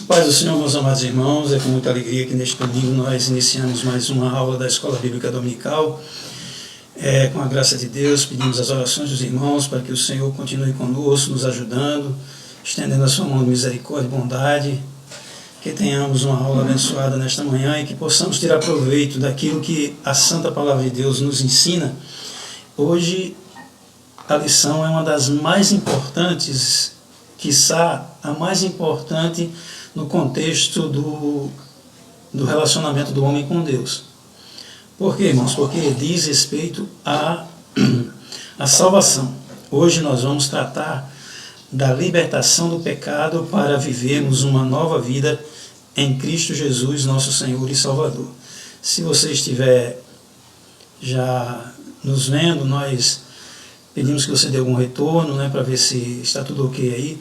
Paz do Senhor, meus amados irmãos, é com muita alegria que neste domingo nós iniciamos mais uma aula da Escola Bíblica Dominical. Com a graça de Deus, pedimos as orações dos irmãos para que o Senhor continue conosco, nos ajudando, estendendo a sua mão de misericórdia e bondade, que tenhamos uma aula abençoada nesta manhã e que possamos tirar proveito daquilo que a Santa Palavra de Deus nos ensina. Hoje a lição é uma das mais importantes, quiçá a mais importante no contexto do relacionamento do homem com Deus. Por quê, irmãos? Porque diz respeito à salvação. Hoje nós vamos tratar da libertação do pecado para vivermos uma nova vida em Cristo Jesus, nosso Senhor e Salvador. Se você estiver já nos vendo, nós pedimos que você dê algum retorno, para ver se está tudo ok aí.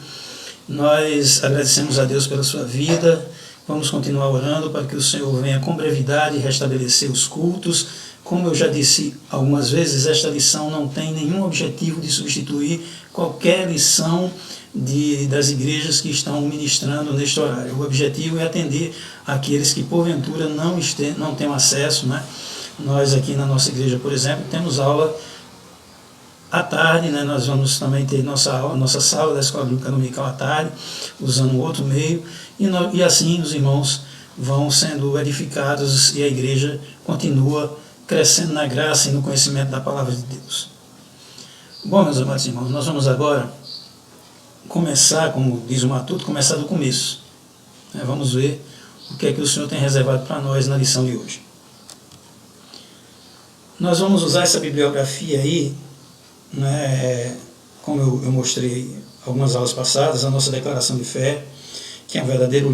Nós agradecemos a Deus pela sua vida. Vamos continuar orando para que o Senhor venha com brevidade restabelecer os cultos. Como eu já disse algumas vezes, esta lição não tem nenhum objetivo de substituir qualquer lição das igrejas que estão ministrando neste horário. O objetivo é atender aqueles que porventura não tenham acesso. Nós aqui na nossa igreja, por exemplo, temos aula à tarde, nós vamos também ter nossa sala da Escola Bíblica Dominical à tarde, usando outro meio, e assim os irmãos vão sendo edificados e a igreja continua crescendo na graça e no conhecimento da Palavra de Deus. Bom, meus amados irmãos, nós vamos agora começar, como diz o Matuto, começar do começo. Vamos ver o que é que o Senhor tem reservado para nós na lição de hoje. Nós vamos usar essa bibliografia aí, como eu mostrei algumas aulas passadas, a nossa declaração de fé, que é um verdadeiro um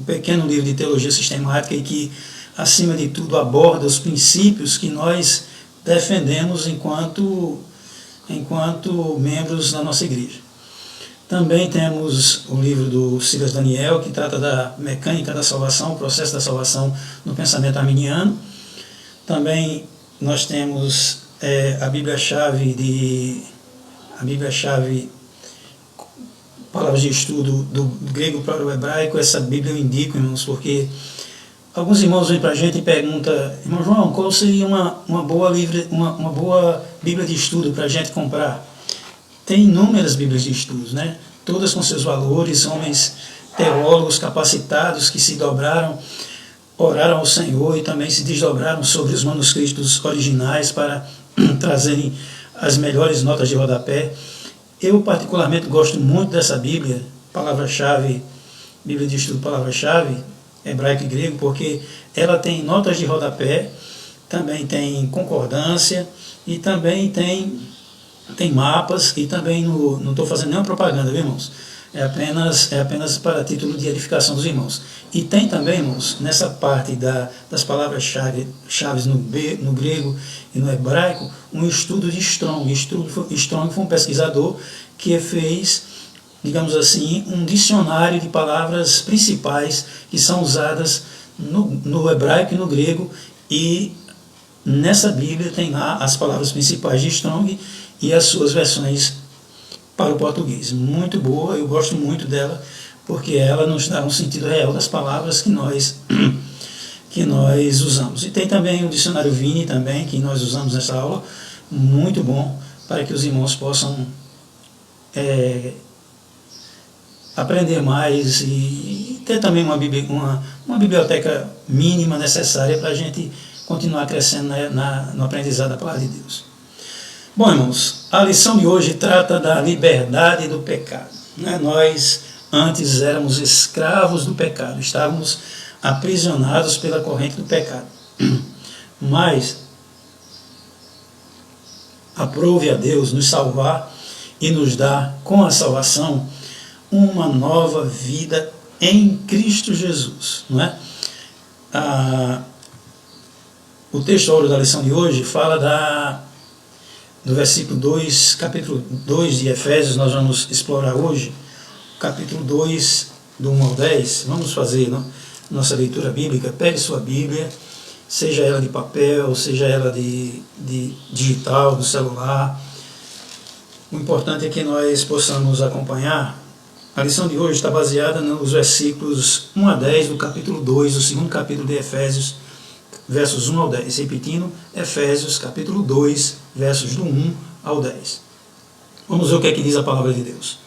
pequeno livro de teologia sistemática e que, acima de tudo, aborda os princípios que nós defendemos enquanto membros da nossa igreja. Também temos o livro do Silas Daniel, que trata da mecânica da salvação, o processo da salvação no pensamento arminiano. Também nós temos a Bíblia-chave, palavras de estudo do grego para o hebraico. Essa Bíblia eu indico, irmãos, porque alguns irmãos vêm para a gente e perguntam: irmão João, qual seria uma boa Bíblia de estudo para a gente comprar? Tem inúmeras Bíblias de estudos, todas com seus valores, homens teólogos capacitados que se dobraram, oraram ao Senhor e também se desdobraram sobre os manuscritos originais para trazerem as melhores notas de rodapé. Eu particularmente gosto muito dessa Bíblia, palavra-chave, Bíblia de estudo palavra-chave, hebraico e grego, porque ela tem notas de rodapé, também tem concordância e também tem mapas, e também não estou fazendo nenhuma propaganda, viu, irmãos? É apenas para título de edificação dos irmãos. E tem também, irmãos, nessa parte das palavras-chave no grego e no hebraico, um estudo de Strong. Strong foi um pesquisador que fez, digamos assim, um dicionário de palavras principais que são usadas no hebraico e no grego, e nessa Bíblia tem lá as palavras principais de Strong e as suas versões para o português. Muito boa, eu gosto muito dela, porque ela nos dá um sentido real das palavras que nós usamos. E tem também o dicionário Vini também, que nós usamos nessa aula, muito bom, para que os irmãos possam aprender mais e ter também uma biblioteca mínima necessária para a gente continuar crescendo no aprendizado da Palavra de Deus. Bom, irmãos, a lição de hoje trata da liberdade do pecado. Nós antes éramos escravos do pecado, estávamos aprisionados pela corrente do pecado. Mas aprove a Deus nos salvar e nos dar, com a salvação, uma nova vida em Cristo Jesus. O texto da lição de hoje fala do versículo 2, capítulo 2 de Efésios. Nós vamos explorar hoje capítulo 2, do 1 ao 10. Vamos fazer nossa leitura bíblica. Pegue sua Bíblia, seja ela de papel, seja ela de digital, do celular. O importante é que nós possamos acompanhar A lição de hoje está baseada nos versículos 1 a 10 do capítulo 2, do segundo capítulo de Efésios, versos 1 ao 10. Repetindo, Efésios, capítulo 2, versos do 1 ao 10. Vamos ver o que é que diz a palavra de Deus.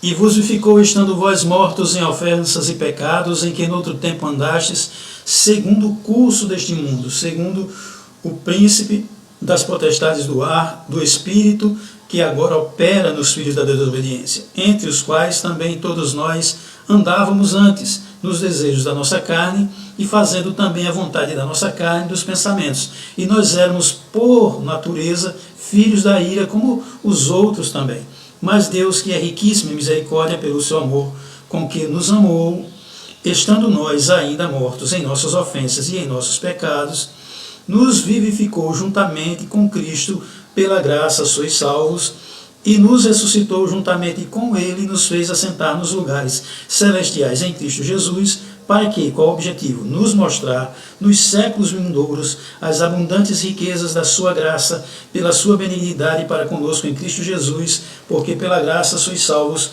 E vos ficou estando vós mortos em ofensas e pecados, em que noutro tempo andastes, segundo o curso deste mundo, segundo o príncipe das potestades do ar, do espírito, que agora opera nos filhos da desobediência, entre os quais também todos nós andávamos antes, nos desejos da nossa carne, e fazendo também a vontade da nossa carne, dos pensamentos. E nós éramos, por natureza, filhos da ira, como os outros também. Mas Deus, que é riquíssimo em misericórdia pelo seu amor, com que nos amou, estando nós ainda mortos em nossas ofensas e em nossos pecados, nos vivificou juntamente com Cristo, pela graça sois salvos, e nos ressuscitou juntamente com Ele e nos fez assentar nos lugares celestiais em Cristo Jesus, para que, qual o objetivo? Nos mostrar nos séculos vindouros as abundantes riquezas da sua graça, pela sua benignidade para conosco em Cristo Jesus, porque pela graça sois salvos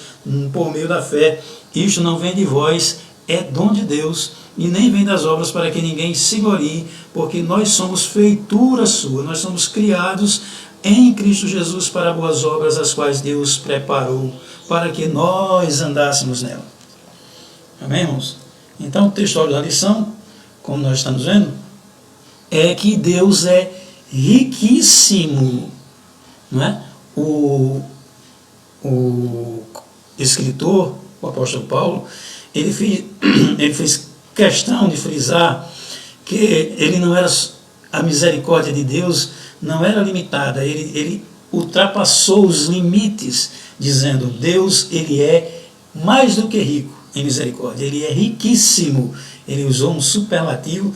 por meio da fé. Isto não vem de vós, é dom de Deus, e nem vem das obras para que ninguém se glorie, porque nós somos feitura sua, nós somos criados em Cristo Jesus para boas obras, as quais Deus preparou para que nós andássemos nela. Amém, irmãos? Então, o texto da lição, como nós estamos vendo, é que Deus é riquíssimo. Não é? O escritor, o apóstolo Paulo, ele fez questão de frisar que ele não era, a misericórdia de Deus não era limitada, ele ultrapassou os limites, dizendo, Deus, ele é mais do que rico em misericórdia, ele é riquíssimo. Ele usou um superlativo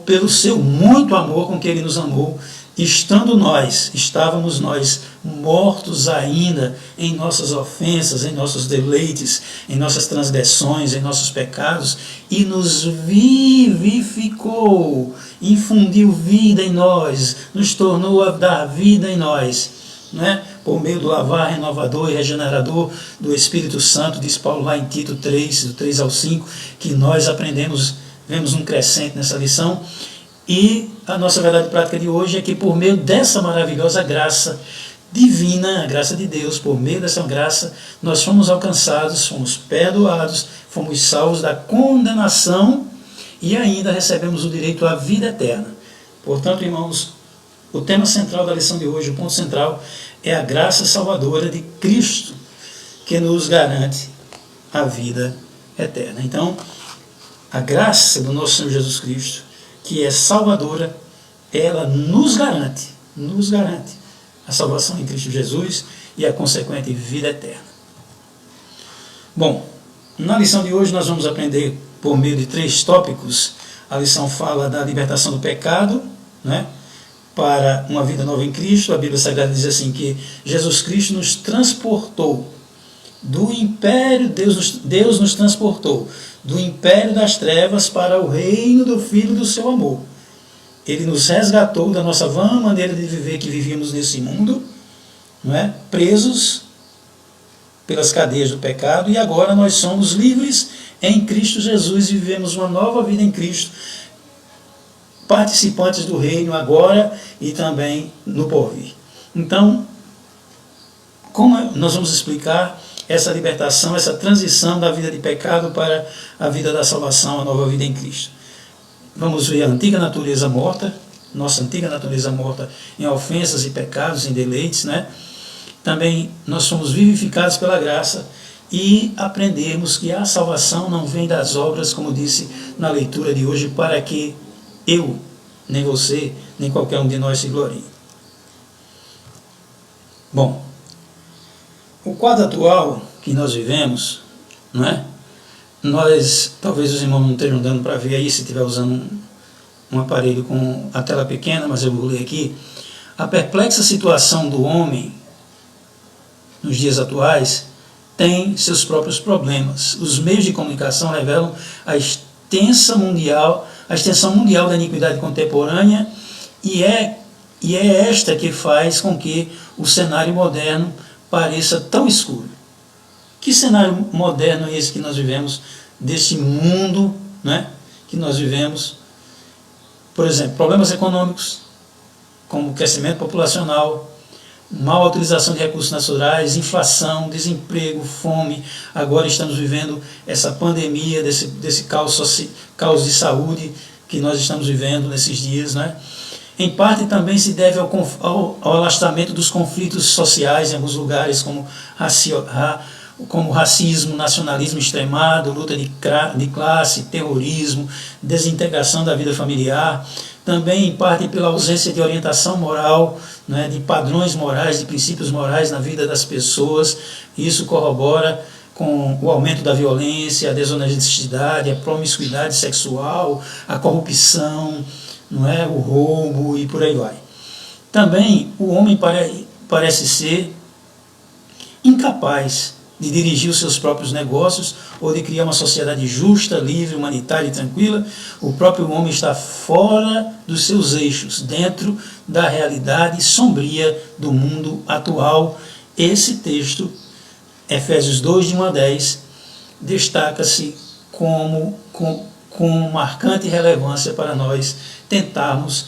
pelo seu muito amor com que ele nos amou, estávamos nós mortos ainda em nossas ofensas, em nossos deleites, em nossas transgressões, em nossos pecados, e nos vivificou, infundiu vida em nós, nos tornou a dar vida em nós, né? Por meio do lavar renovador e regenerador do Espírito Santo, diz Paulo lá em Tito 3, do 3 ao 5, que nós aprendemos, vemos um crescente nessa lição. E a nossa verdade prática de hoje é que por meio dessa maravilhosa graça divina, a graça de Deus, por meio dessa graça, nós fomos alcançados, fomos perdoados, fomos salvos da condenação e ainda recebemos o direito à vida eterna. Portanto, irmãos, o tema central da lição de hoje, o ponto central, é a graça salvadora de Cristo, que nos garante a vida eterna. Então, a graça do nosso Senhor Jesus Cristo, que é salvadora, ela nos garante a salvação em Cristo Jesus e a consequente vida eterna. Bom, na lição de hoje nós vamos aprender por meio de 3 tópicos. A lição fala da libertação do pecado, né, para uma vida nova em Cristo. A Bíblia Sagrada diz assim que Jesus Cristo nos transportou do império, Deus nos transportou do império das trevas para o reino do Filho do seu amor. Ele nos resgatou da nossa vã maneira de viver que vivíamos nesse mundo, não é? Presos pelas cadeias do pecado, e agora nós somos livres em Cristo Jesus e vivemos uma nova vida em Cristo, participantes do reino agora e também no porvir. Então, como nós vamos explicar essa libertação, essa transição da vida de pecado para a vida da salvação, a nova vida em Cristo? Vamos ver a antiga natureza morta, nossa antiga natureza morta em ofensas e pecados, em deleites, né? Também nós somos vivificados pela graça e aprendemos que a salvação não vem das obras, como disse na leitura de hoje, para que eu, nem você, nem qualquer um de nós se glorie. Bom, o quadro atual que nós vivemos, não é? Nós, talvez os irmãos não estejam dando para ver aí, se estiver usando um aparelho com a tela pequena, mas eu vou ler aqui. A perplexa situação do homem nos dias atuais tem seus próprios problemas. Os meios de comunicação revelam a extensão mundial da iniquidade contemporânea, e é esta que faz com que o cenário moderno pareça tão escuro. Que cenário moderno é esse que nós vivemos, desse mundo, né, que nós vivemos? Por exemplo, problemas econômicos, como crescimento populacional, mal utilização de recursos naturais, inflação, desemprego, fome. Agora estamos vivendo essa pandemia, desse caos de saúde que nós estamos vivendo nesses dias, né? Em parte também se deve ao alastramento dos conflitos sociais em alguns lugares, como racismo, nacionalismo extremado, luta de classe, terrorismo, desintegração da vida familiar. Também em parte pela ausência de orientação moral, né, de padrões morais, de princípios morais na vida das pessoas. Isso corrobora com o aumento da violência, a desonestidade, a promiscuidade sexual, a corrupção, não é, o roubo e por aí vai. Também o homem parece ser incapaz de dirigir os seus próprios negócios ou de criar uma sociedade justa, livre, humanitária e tranquila. O próprio homem está fora dos seus eixos, dentro da realidade sombria do mundo atual. Esse texto, Efésios 2, de 1 a 10, destaca-se com marcante relevância para nós tentarmos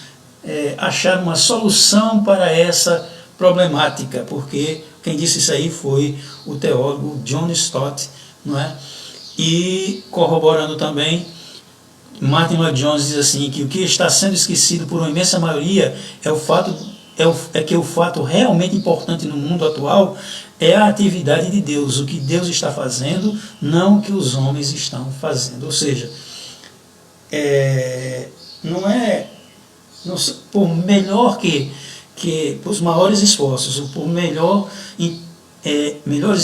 achar uma solução para essa problemática, porque quem disse isso aí foi o teólogo John Stott, não é? E corroborando também, Martin Lloyd Jones diz assim, que o que está sendo esquecido por uma imensa maioria é que o fato realmente importante no mundo atual é a atividade de Deus, o que Deus está fazendo, não o que os homens estão fazendo. Ou seja, por melhor que os maiores esforços, por melhores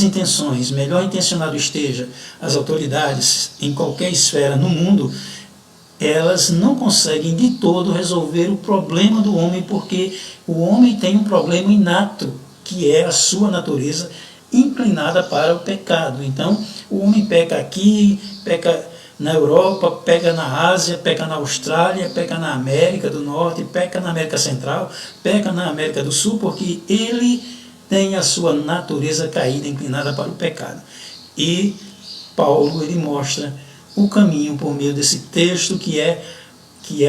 intenções, melhor intencionado esteja as autoridades em qualquer esfera no mundo, elas não conseguem de todo resolver o problema do homem, porque o homem tem um problema inato, que é a sua natureza inclinada para o pecado. Então, o homem peca aqui, peca na Europa, peca na Ásia, peca na Austrália, peca na América do Norte, peca na América Central, peca na América do Sul, porque ele tem a sua natureza caída, inclinada para o pecado. E Paulo, ele mostra o caminho por meio desse texto que é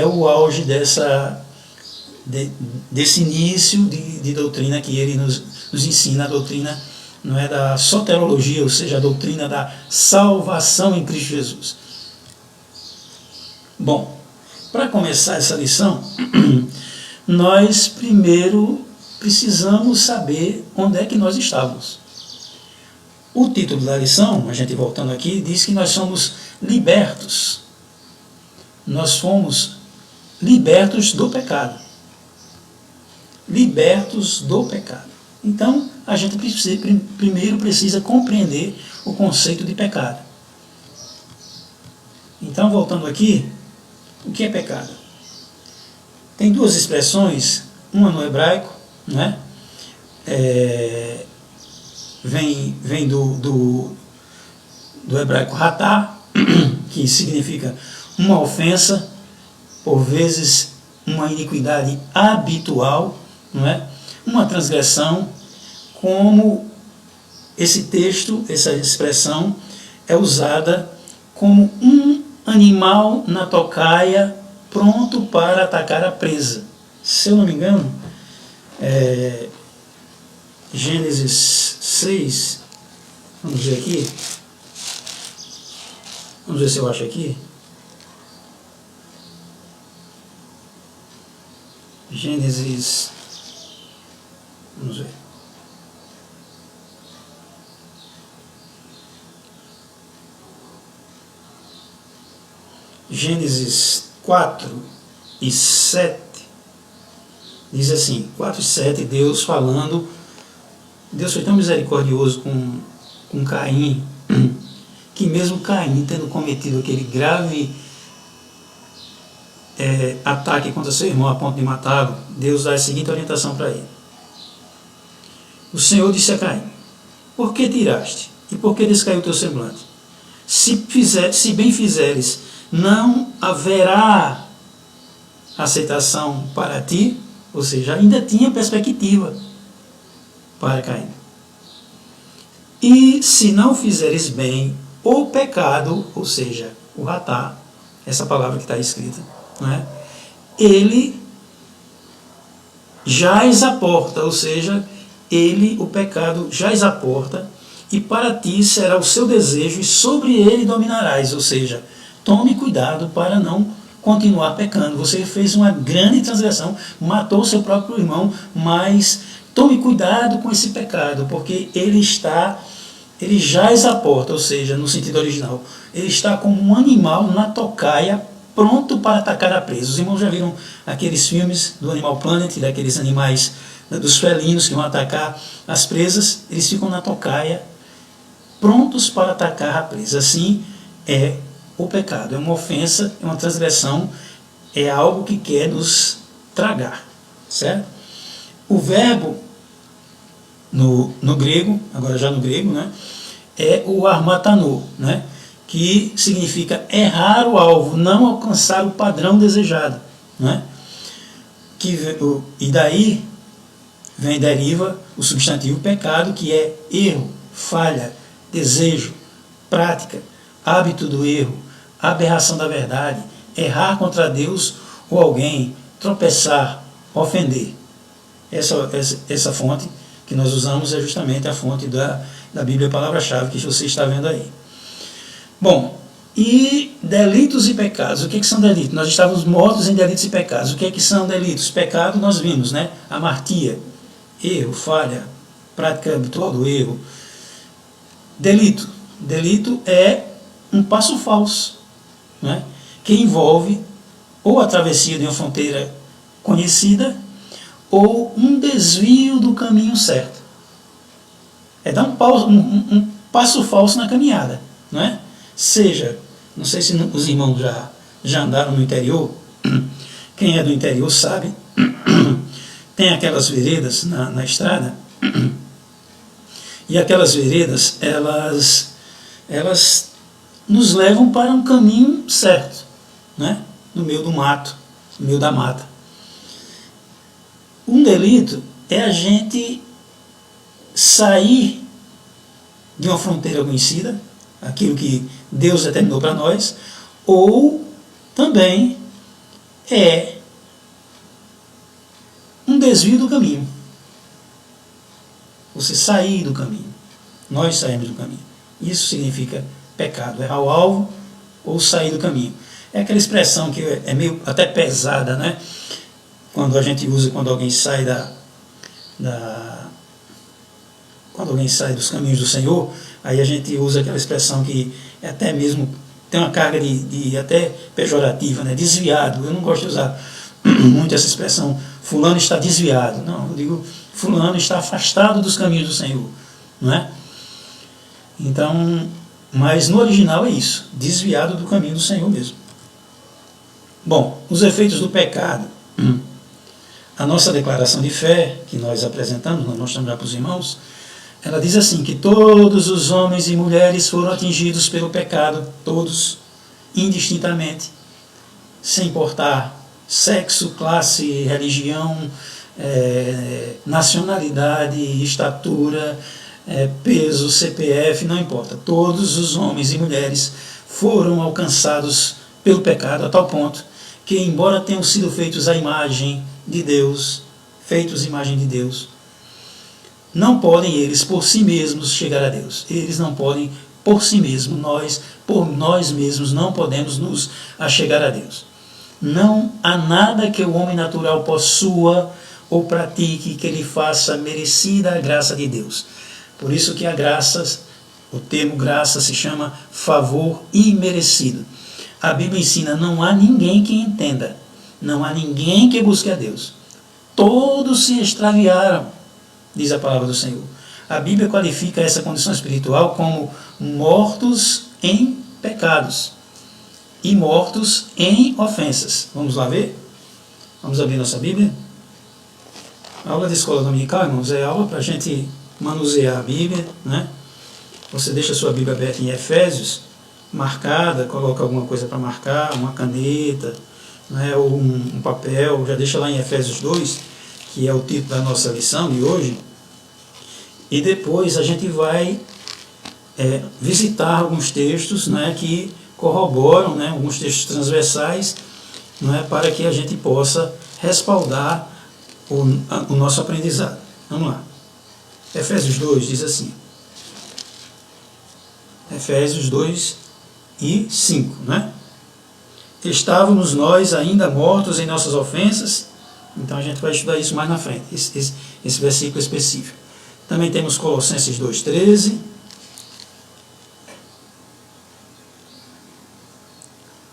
o auge desse início de doutrina que ele nos ensina, a doutrina, não é, da soterologia, ou seja, a doutrina da salvação em Cristo Jesus. Bom, para começar essa lição, nós primeiro precisamos saber onde é que nós estávamos. O título da lição, a gente voltando aqui, diz que nós somos libertos. Nós fomos libertos do pecado. Libertos do pecado. Então, a gente primeiro precisa compreender o conceito de pecado. Então, voltando aqui, o que é pecado? Tem duas expressões, uma no hebraico, né? Vem do hebraico ratá, que significa uma ofensa, por vezes uma iniquidade habitual, não é? Uma transgressão, como esse texto, essa expressão é usada como um animal na tocaia pronto para atacar a presa. Se eu não me engano, Gênesis 6, vamos ver aqui, vamos ver se eu acho aqui. Gênesis, vamos ver. Gênesis 4 e 7, diz assim, 4 e 7, Deus falando, Deus foi tão misericordioso com Caim, que mesmo Caim tendo cometido aquele grave ataque contra seu irmão a ponto de matá-lo, Deus dá a seguinte orientação para ele. O Senhor disse a Caim, por que tiraste? E por que descaiu o teu semblante? Se bem fizeres, não haverá aceitação para ti, ou seja, ainda tinha perspectiva para Caim. E se não fizeres bem, o pecado, ou seja, o ratá, essa palavra que está escrita, não é? Ele jaz à porta, ou seja, ele, o pecado, jaz à porta, e para ti será o seu desejo, e sobre ele dominarás, ou seja, tome cuidado para não continuar pecando. Você fez uma grande transgressão, matou seu próprio irmão, mas tome cuidado com esse pecado, porque ele jaz à porta, ou seja, no sentido original, ele está como um animal na tocaia, pronto para atacar a presa. Os irmãos já viram aqueles filmes do Animal Planet, daqueles animais, dos felinos que vão atacar as presas? Eles ficam na tocaia, prontos para atacar a presa. Assim é o pecado, é uma ofensa, é uma transgressão, é algo que quer nos tragar, certo? O verbo no grego, agora já no grego, né, é o armatanô, né, que significa errar o alvo, não alcançar o padrão desejado, né? E daí deriva o substantivo pecado, que é erro, falha, desejo, prática, hábito do erro, aberração da verdade, errar contra Deus ou alguém, tropeçar, ofender. Essa fonte que nós usamos é justamente a fonte da Bíblia, a palavra-chave que você está vendo aí. Bom, e delitos e pecados. O que são delitos? Nós estávamos mortos em delitos e pecados. O que são delitos? Pecado nós vimos, né? Amartia, erro, falha, prática habitual do erro. Delito. Delito é um passo falso, né? Que envolve ou a travessia de uma fronteira conhecida ou um desvio do caminho certo. É dar um passo falso na caminhada, não é? Seja, não sei se os irmãos já andaram no interior, quem é do interior sabe, tem aquelas veredas na estrada, e aquelas veredas, elas nos levam para um caminho certo, né? No meio do mato, no meio da mata. Um delito é a gente sair de uma fronteira conhecida, aquilo que Deus determinou para nós, ou também é um desvio do caminho. Você sair do caminho. Nós saímos do caminho. Isso significa pecado, errar o alvo ou sair do caminho. É aquela expressão que é meio até pesada, né? Quando a gente usa, quando alguém sai quando alguém sai dos caminhos do Senhor, aí a gente usa aquela expressão que até mesmo tem uma carga de até pejorativa, né? Desviado. Eu não gosto de usar muito essa expressão, fulano está desviado. Não, eu digo, fulano está afastado dos caminhos do Senhor, não é? Então, mas no original é isso, desviado do caminho do Senhor mesmo. Bom, os efeitos do pecado. A nossa declaração de fé, que nós apresentamos, nós mostramos já para os irmãos, ela diz assim, que todos os homens e mulheres foram atingidos pelo pecado, todos, indistintamente, sem importar sexo, classe, religião, nacionalidade, estatura, peso, CPF, não importa. Todos os homens e mulheres foram alcançados pelo pecado, a tal ponto que, embora tenham sido feitos à imagem de Deus, não podem eles por si mesmos chegar a Deus. Eles não podem por si mesmos, por nós mesmos não podemos nos achegar a Deus. Não há nada que o homem natural possua ou pratique que ele faça merecida a graça de Deus. Por isso que a graça, o termo graça se chama favor imerecido. A Bíblia ensina, não há ninguém que entenda, não há ninguém que busque a Deus. Todos se extraviaram, diz a palavra do Senhor. A Bíblia qualifica essa condição espiritual como mortos em pecados e mortos em ofensas. Vamos lá ver? Vamos abrir nossa Bíblia? A aula de escola dominical, irmãos, é aula para a gente manusear a Bíblia, né? Você deixa a sua Bíblia aberta em Efésios, marcada, coloca alguma coisa para marcar, uma caneta, né, ou um papel, já deixa lá em Efésios 2, que é o título da nossa lição de hoje, e depois a gente vai visitar alguns textos, né, que corroboram, né, alguns textos transversais, né, para que a gente possa respaldar o nosso aprendizado. Vamos lá. Efésios 2 diz assim. Efésios 2 e 5, né? Estávamos nós ainda mortos em nossas ofensas. Então a gente vai estudar isso mais na frente, esse versículo específico. Também temos Colossenses 2,13.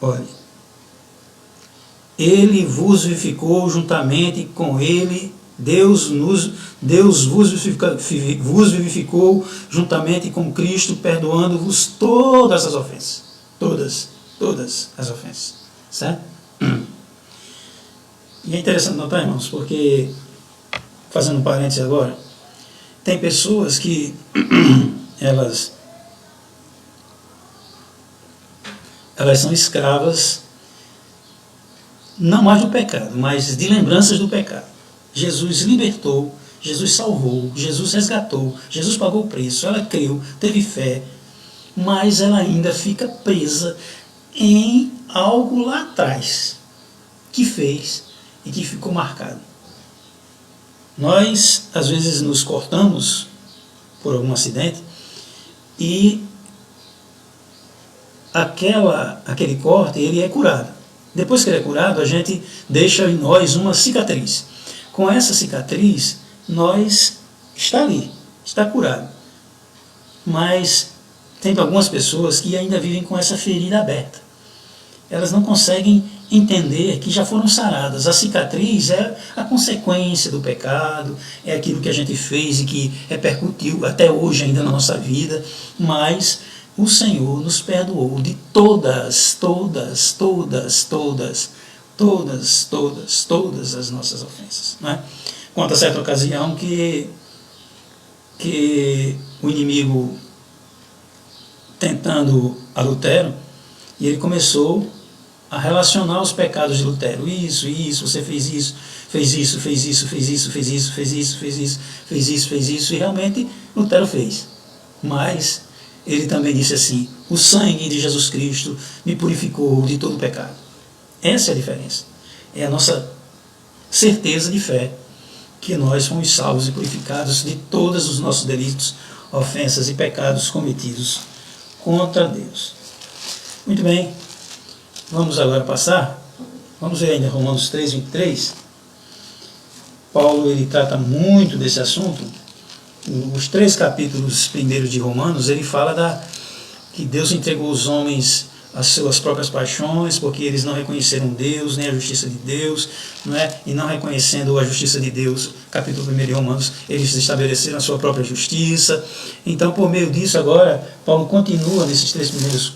Olha. Ele vos vivificou juntamente com ele. Deus vos vivificou juntamente com Cristo, perdoando-vos todas as ofensas. Todas as ofensas. Certo? E é interessante notar, irmãos, porque, fazendo um parênteses agora, tem pessoas que elas são escravas não mais do pecado, mas de lembranças do pecado. Jesus libertou, Jesus salvou, Jesus resgatou, Jesus pagou o preço, ela creu, teve fé, mas ela ainda fica presa em algo lá atrás que fez e que ficou marcado. Nós, às vezes, nos cortamos por algum acidente e aquele corte ele é curado. Depois que ele é curado, a gente deixa em nós uma cicatriz. Com essa cicatriz, está ali, está curado. Mas tem algumas pessoas que ainda vivem com essa ferida aberta. Elas não conseguem entender que já foram saradas. A cicatriz é a consequência do pecado, é aquilo que a gente fez e que repercutiu até hoje ainda na nossa vida, mas o Senhor nos perdoou de todas as nossas ofensas. Não é? Conta certa ocasião que o inimigo, tentando a Lutero, e ele começou a relacionar os pecados de Lutero. Isso, você fez isso, e realmente Lutero fez. Mas ele também disse assim: o sangue de Jesus Cristo me purificou de todo pecado. Essa é a diferença. É a nossa certeza de fé que nós fomos salvos e purificados de todos os nossos delitos, ofensas e pecados cometidos contra Deus. Muito bem, vamos agora passar. Vamos ver ainda Romanos 3:23. Paulo ele trata muito desse assunto. Os 3 capítulos primeiros de Romanos, ele fala que Deus entregou os homens às suas próprias paixões, porque eles não reconheceram Deus, nem a justiça de Deus, não é? E não reconhecendo a justiça de Deus, capítulo 1 de Romanos, eles estabeleceram a sua própria justiça. Então, por meio disso, agora, Paulo continua nesses 3 primeiros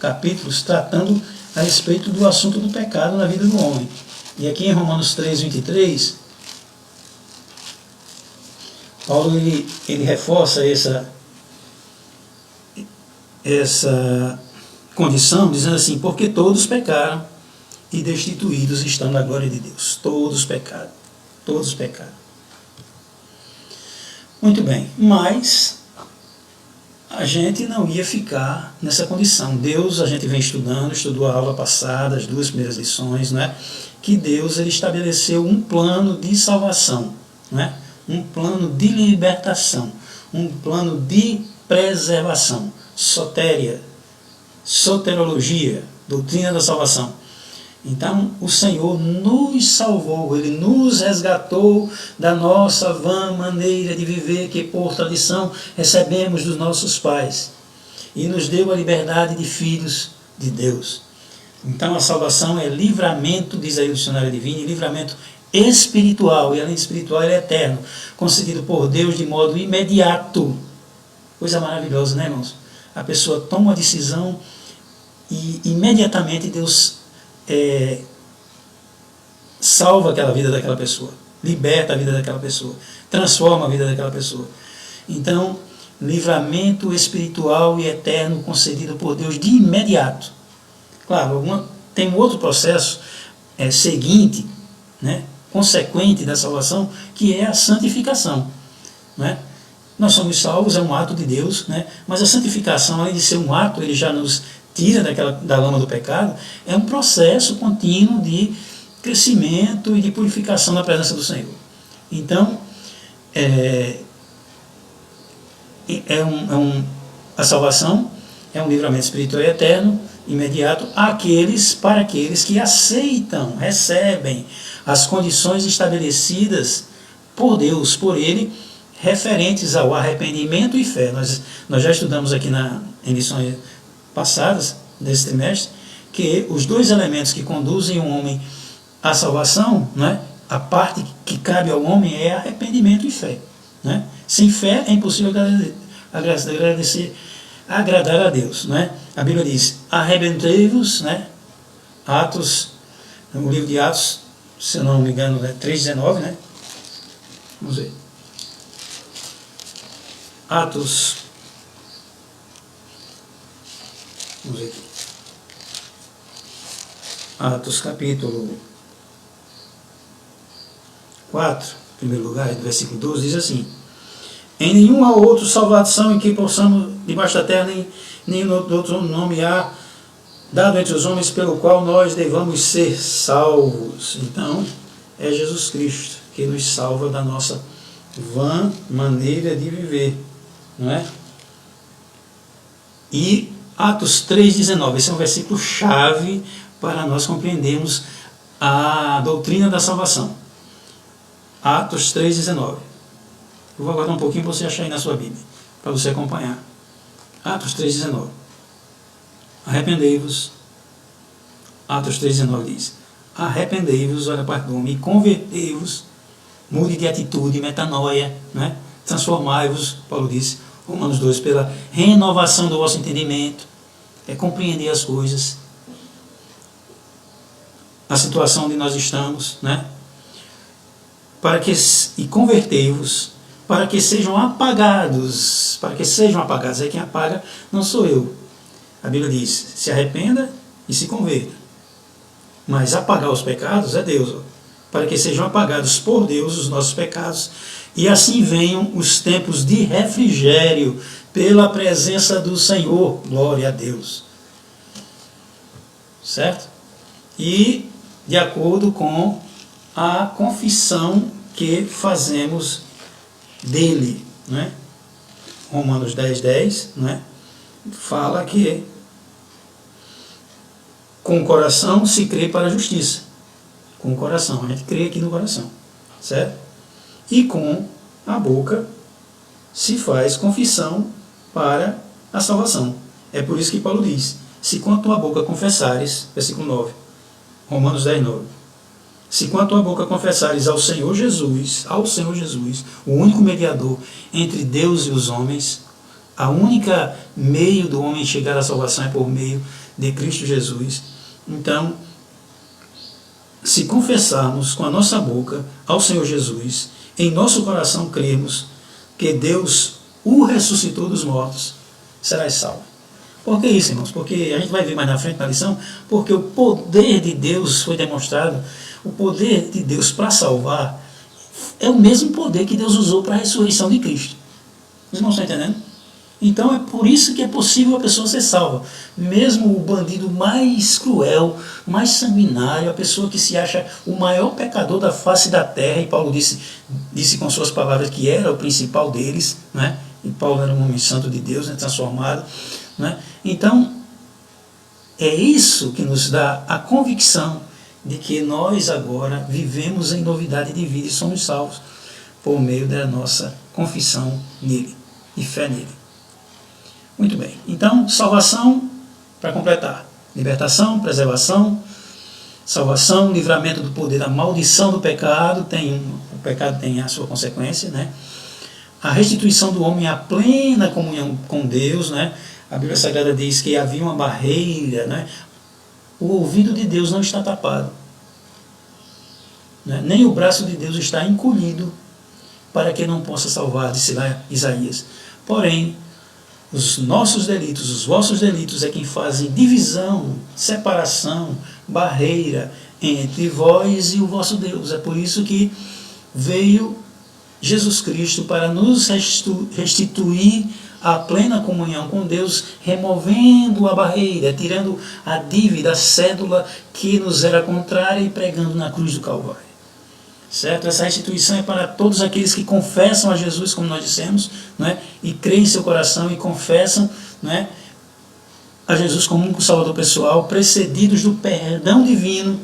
capítulos, tratando a respeito do assunto do pecado na vida do homem. E aqui em Romanos 3:23, Paulo ele reforça essa condição, dizendo assim: porque todos pecaram e destituídos estão da glória de Deus. Todos pecaram. Muito bem, mas a gente não ia ficar nessa condição. Deus, a gente vem estudou a aula passada, as 2 primeiras lições, não é? Que Deus ele estabeleceu um plano de salvação, não é? Um plano de libertação, um plano de preservação, soterologia, doutrina da salvação. Então, o Senhor nos salvou, Ele nos resgatou da nossa vã maneira de viver que, por tradição, recebemos dos nossos pais e nos deu a liberdade de filhos de Deus. Então, a salvação é livramento, diz aí o dicionário divino, livramento espiritual, e além de espiritual, ele é eterno, concedido por Deus de modo imediato. Coisa maravilhosa, né, irmãos? A pessoa toma uma decisão e imediatamente Deus salva aquela vida daquela pessoa, liberta a vida daquela pessoa, transforma a vida daquela pessoa. Então, livramento espiritual e eterno concedido por Deus de imediato. Claro, tem um outro processo seguinte, né, consequente da salvação, que é a santificação, né? nós somos salvos, é um ato de Deus, né? Mas a santificação, além de ser um ato, ele já nos tira da lama do pecado, é um processo contínuo de crescimento e de purificação na presença do Senhor. Então, a salvação é um livramento espiritual eterno, imediato, para aqueles que aceitam, recebem as condições estabelecidas por Deus, por Ele, referentes ao arrependimento e fé. Nós já estudamos aqui em lições passadas, desse trimestre, que os dois elementos que conduzem o homem à salvação, né, a parte que cabe ao homem é arrependimento e fé. Né? Sem fé é impossível agradar a Deus. Né? A Bíblia diz, arrependei-vos, né? Atos, no livro de Atos, se eu não me engano, é 3,19, né? Vamos ver. Atos, vamos ver aqui. Atos capítulo 4, em primeiro lugar, do versículo 12, diz assim: em nenhuma outra salvação em que possamos, debaixo da terra, nem outro nome há dado entre os homens pelo qual nós devamos ser salvos. Então, é Jesus Cristo que nos salva da nossa vã maneira de viver, não é? E Atos 3,19, esse é um versículo chave para nós compreendermos a doutrina da salvação. Atos 3,19. Eu vou aguardar um pouquinho para você achar aí na sua Bíblia, para você acompanhar. Atos 3,19. Arrependei-vos. Atos 3,19 diz: arrependei-vos, olha a parte do homem, e convertei-vos, mude de atitude, metanoia, né? Transformai-vos, Paulo disse, Romanos 2, pela renovação do vosso entendimento, é compreender as coisas, a situação onde nós estamos, né? E convertei-vos, para que sejam apagados, aí quem apaga não sou eu. A Bíblia diz, se arrependa e se converta. Mas apagar os pecados é Deus, ó. Para que sejam apagados por Deus os nossos pecados, e assim venham os tempos de refrigério pela presença do Senhor. Glória a Deus. Certo? E de acordo com a confissão que fazemos dele, né? Romanos 10:10, né? Fala que com o coração se crê para a justiça. Com o coração, a gente crê aqui no coração, certo? E com a boca se faz confissão para a salvação. É por isso que Paulo diz, se com a tua boca confessares, versículo 9, Romanos 10:9, se com a tua boca confessares ao Senhor Jesus, o único mediador entre Deus e os homens, a única meio do homem chegar à salvação é por meio de Cristo Jesus. Então, se confessarmos com a nossa boca ao Senhor Jesus, em nosso coração cremos que Deus o ressuscitou dos mortos, serás salvo. Por que isso, irmãos? Porque a gente vai ver mais na frente na lição, porque o poder de Deus foi demonstrado, o poder de Deus para salvar é o mesmo poder que Deus usou para a ressurreição de Cristo. Os irmãos estão entendendo? Então é por isso que é possível a pessoa ser salva. Mesmo o bandido mais cruel, mais sanguinário, a pessoa que se acha o maior pecador da face da terra, e Paulo disse com suas palavras que era o principal deles, né? E Paulo era um homem santo de Deus, né? Transformado. Né? Então, é isso que nos dá a convicção de que nós agora vivemos em novidade de vida e somos salvos por meio da nossa confissão nele e fé nele. Muito bem. Então, salvação, para completar. Libertação, preservação, salvação, livramento do poder da maldição do pecado, o pecado tem a sua consequência, né? A restituição do homem à plena comunhão com Deus, né? A Bíblia Sagrada diz que havia uma barreira, né? O ouvido de Deus não está tapado, né? Nem o braço de Deus está encolhido para que não possa salvar, disse lá Isaías. Porém, os nossos delitos, os vossos delitos é quem fazem divisão, separação, barreira entre vós e o vosso Deus. É por isso que veio Jesus Cristo para nos restituir a plena comunhão com Deus, removendo a barreira, tirando a dívida, a cédula que nos era contrária e pregando na cruz do Calvário. Certo? Essa restituição é para todos aqueles que confessam a Jesus, como nós dissemos, não é? E creem em seu coração e confessam, não é? A Jesus como único Salvador pessoal, precedidos do perdão divino.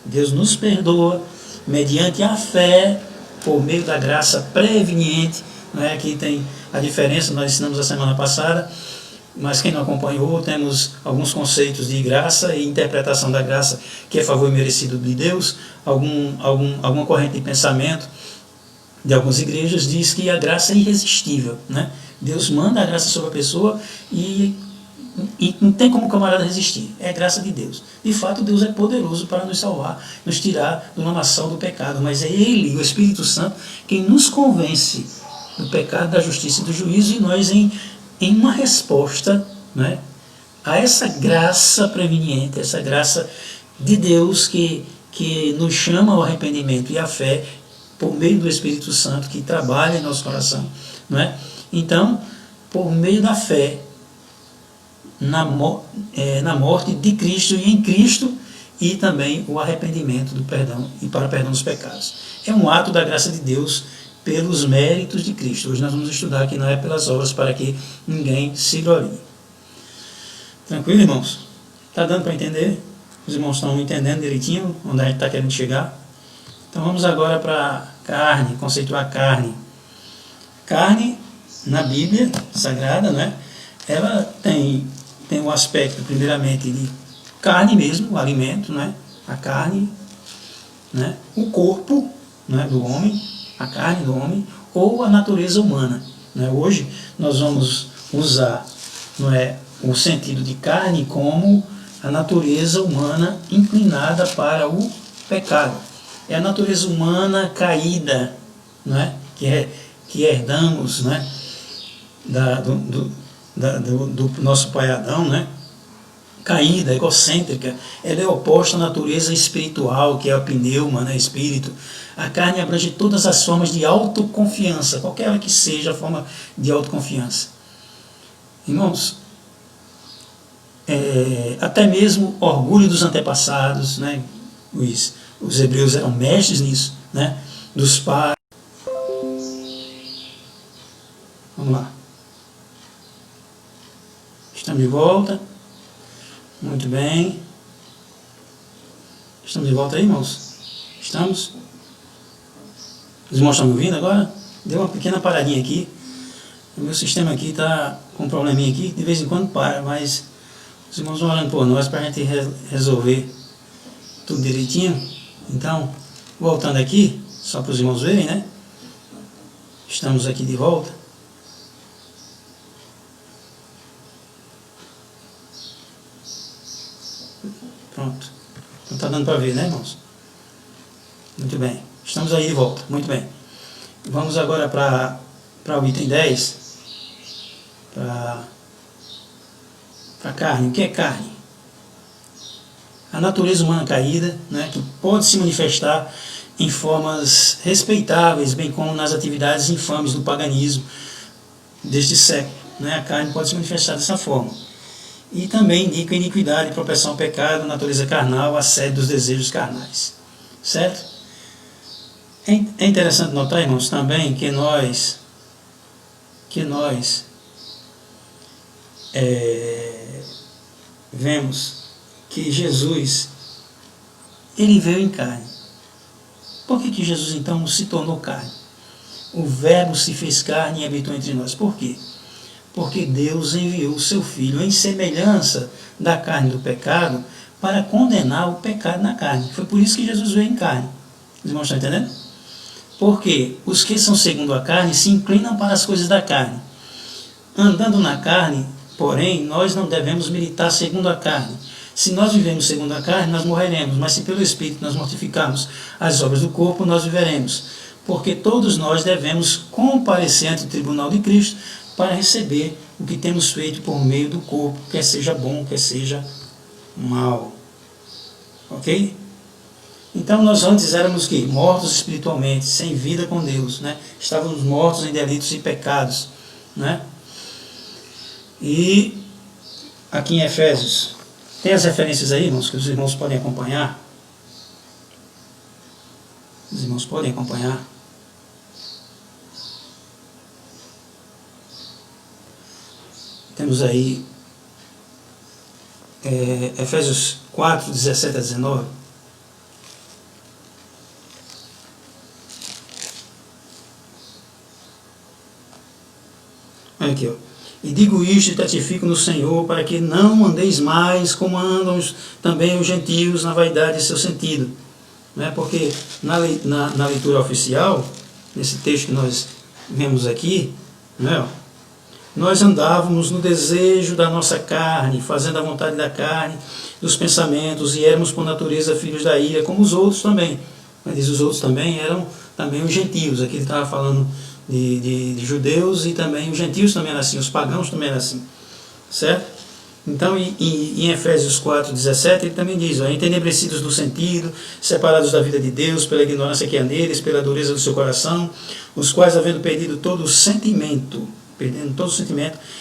Deus nos perdoa mediante a fé, por meio da graça preveniente. Não é? Aqui tem a diferença, nós ensinamos a semana passada, mas quem não acompanhou, temos alguns conceitos de graça e interpretação da graça, que é favor merecido de Deus. Alguma corrente de pensamento de algumas igrejas diz que a graça é irresistível, né? Deus manda a graça sobre a pessoa e não tem como o camarada resistir, é a graça de Deus. De fato, Deus é poderoso para nos salvar, nos tirar do lamaçal do pecado, mas é Ele, o Espírito Santo, quem nos convence do pecado, da justiça e do juízo, e nós em uma resposta, né, a essa graça preveniente, essa graça de Deus que nos chama ao arrependimento e à fé, por meio do Espírito Santo que trabalha em nosso coração. Não é? Então, por meio da fé, na morte de Cristo e em Cristo, e também o arrependimento do perdão e para o perdão dos pecados. É um ato da graça de Deus pelos méritos de Cristo. Hoje nós vamos estudar que não é pelas obras para que ninguém se glorie. Tranquilo, irmãos? Está dando para entender? Os irmãos estão entendendo direitinho onde a gente está querendo chegar? Então vamos agora para carne, conceituar carne. Carne, na Bíblia Sagrada, né, ela tem o aspecto, primeiramente, de carne mesmo, o alimento, né, a carne, né, o corpo, né, do homem, a carne do homem, ou a natureza humana. Né? Hoje nós vamos usar, não é, o sentido de carne como a natureza humana inclinada para o pecado. É a natureza humana caída, não é? que herdamos, né? do nosso pai Adão, né? Caída, egocêntrica. Ela é oposta à natureza espiritual, que é o pneuma, né? Espírito. A carne abrange todas as formas de autoconfiança, qualquer que seja a forma de autoconfiança. Irmãos, até mesmo orgulho dos antepassados, né? Os hebreus eram mestres nisso, né? Dos pais. Vamos lá. Estamos de volta. Muito bem. Estamos de volta aí, irmãos? Estamos? Os irmãos estão me ouvindo agora? Deu uma pequena paradinha aqui. O meu sistema aqui está com um probleminha aqui. De vez em quando para, mas os irmãos vão orando por nós para a gente resolver tudo direitinho. Então, voltando aqui, só para os irmãos verem, né? Estamos aqui de volta. Pronto. Não está dando para ver, né, irmãos? Muito bem. Estamos aí de volta. Muito bem. Vamos agora para o item 10. Para carne. O que é carne? A natureza humana caída, né, que pode se manifestar em formas respeitáveis, bem como nas atividades infames do paganismo deste século. Né? A carne pode se manifestar dessa forma. E também indica iniquidade, propensão ao pecado, natureza carnal, assédio dos desejos carnais. Certo? É interessante notar, irmãos, também que nós vemos que Jesus, ele veio em carne. Por que Jesus então se tornou carne? O Verbo se fez carne e habitou entre nós. Por quê? Porque Deus enviou o seu Filho em semelhança da carne do pecado para condenar o pecado na carne. Foi por isso que Jesus veio em carne. Os irmãos estão entendendo? Porque os que são segundo a carne se inclinam para as coisas da carne. Andando na carne, porém, nós não devemos militar segundo a carne. Se nós vivemos segundo a carne, nós morreremos, mas se pelo Espírito nós mortificarmos as obras do corpo, nós viveremos. Porque todos nós devemos comparecer ante o tribunal de Cristo para receber o que temos feito por meio do corpo, quer seja bom, quer seja mal. Ok? Então nós antes éramos que mortos espiritualmente, sem vida com Deus, né? Estávamos mortos em delitos e pecados, né? E aqui em Efésios, tem as referências aí, irmãos, que os irmãos podem acompanhar. Os irmãos podem acompanhar. Temos aí Efésios 4, 17 a 19. Olha aqui, ó. E digo isto e testifico no Senhor, para que não andeis mais como andam também os gentios na vaidade de seu sentido. Não é? Porque na leitura oficial, nesse texto que nós vemos aqui, não é? Nós andávamos no desejo da nossa carne, fazendo a vontade da carne, dos pensamentos, e éramos por natureza filhos da ira, como os outros também. Mas diz, os outros também eram também os gentios. Aqui ele estava falando de judeus, e também os gentios também eram assim, os pagãos também eram assim. Certo? Então, em Efésios 4, 17, ele também diz, entenebrecidos do sentido, separados da vida de Deus, pela ignorância que há neles, pela dureza do seu coração, os quais, havendo perdido todo o sentimento,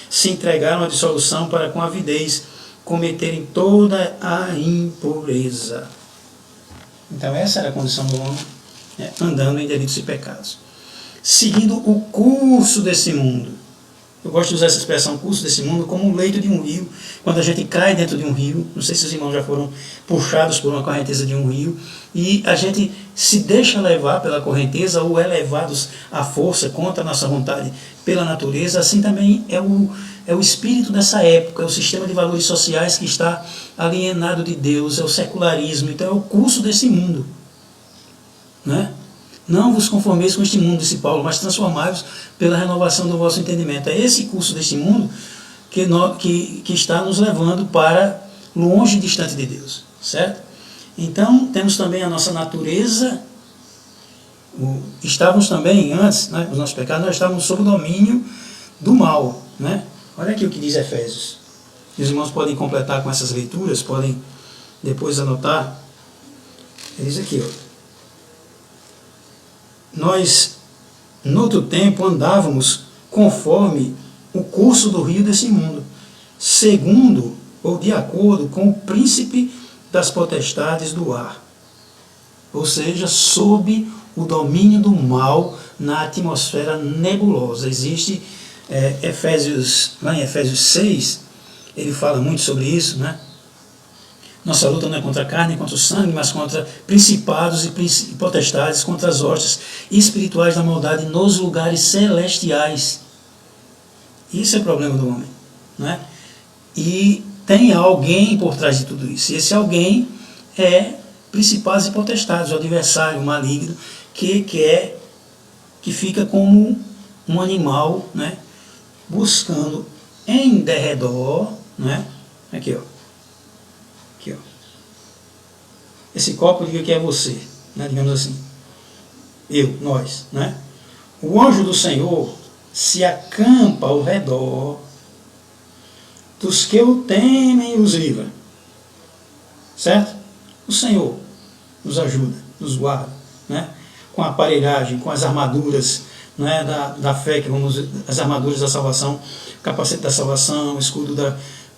se entregaram à dissolução para com avidez cometerem toda a impureza. Então essa era a condição do homem, né, andando em delitos e pecados, seguindo o curso desse mundo. Eu gosto de usar essa expressão, curso desse mundo, como um leito de um rio. Quando a gente cai dentro de um rio, não sei se os irmãos já foram puxados por uma correnteza de um rio, e a gente se deixa levar pela correnteza, ou é levados à força, contra a nossa vontade, pela natureza. Assim também é o espírito dessa época, é o sistema de valores sociais que está alienado de Deus, é o secularismo. Então é o curso desse mundo, né? Não vos conformeis com este mundo, disse Paulo, mas transformai-vos pela renovação do vosso entendimento. É esse curso deste mundo que está nos levando para longe e distante de Deus, certo? Então, temos também a nossa natureza. Estávamos também, antes, né, os nossos pecados, nós estávamos sob o domínio do mal, né? Olha aqui o que diz Efésios. Os irmãos podem completar com essas leituras, podem depois anotar. Ele diz aqui, ó. Nós, no outro tempo, andávamos conforme o curso do rio desse mundo, segundo ou de acordo com o príncipe das potestades do ar, ou seja, sob o domínio do mal na atmosfera nebulosa. Existe lá em Efésios 6, ele fala muito sobre isso, né? Nossa luta não é contra a carne, contra o sangue, mas contra principados e potestades, contra as hostes espirituais da maldade nos lugares celestiais. Isso é o problema do homem, né? E tem alguém por trás de tudo isso. E esse alguém é principados e potestades, o adversário maligno que fica como um animal, né? Buscando em derredor, né? Aqui, ó. Aqui, ó. Esse copo diga que é você, né? Digamos assim. Nós, né? O anjo do Senhor se acampa ao redor dos que o temem e os livra. Certo? O Senhor nos ajuda, nos guarda, né? Com a aparelhagem, com as armaduras, né? da fé, que vamos, as armaduras da salvação, capacete da salvação, o escudo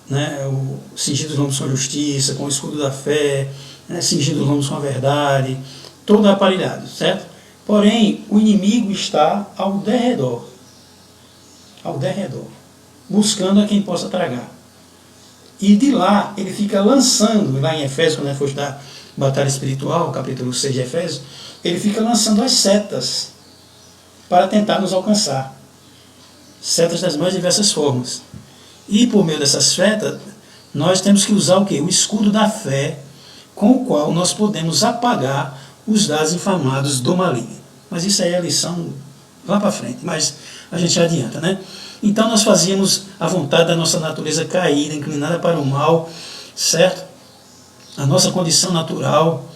né, o cingido dos lombos com a justiça, com o escudo da fé, né, cingido dos lombos com a verdade, todo aparelhado, certo? Porém, o inimigo está ao derredor, buscando a quem possa tragar. E de lá, ele fica lançando, lá em Efésios, quando ele for estudar batalha espiritual, capítulo 6 de Efésios, ele fica lançando as setas para tentar nos alcançar. Setas das mais diversas formas. E por meio dessas setas, nós temos que usar o quê? O escudo da fé, com o qual nós podemos apagar os dados inflamados do maligno. Mas isso aí é a lição lá para frente, mas a gente já adianta, né? Então nós fazíamos a vontade da nossa natureza caída, inclinada para o mal, certo? A nossa condição natural,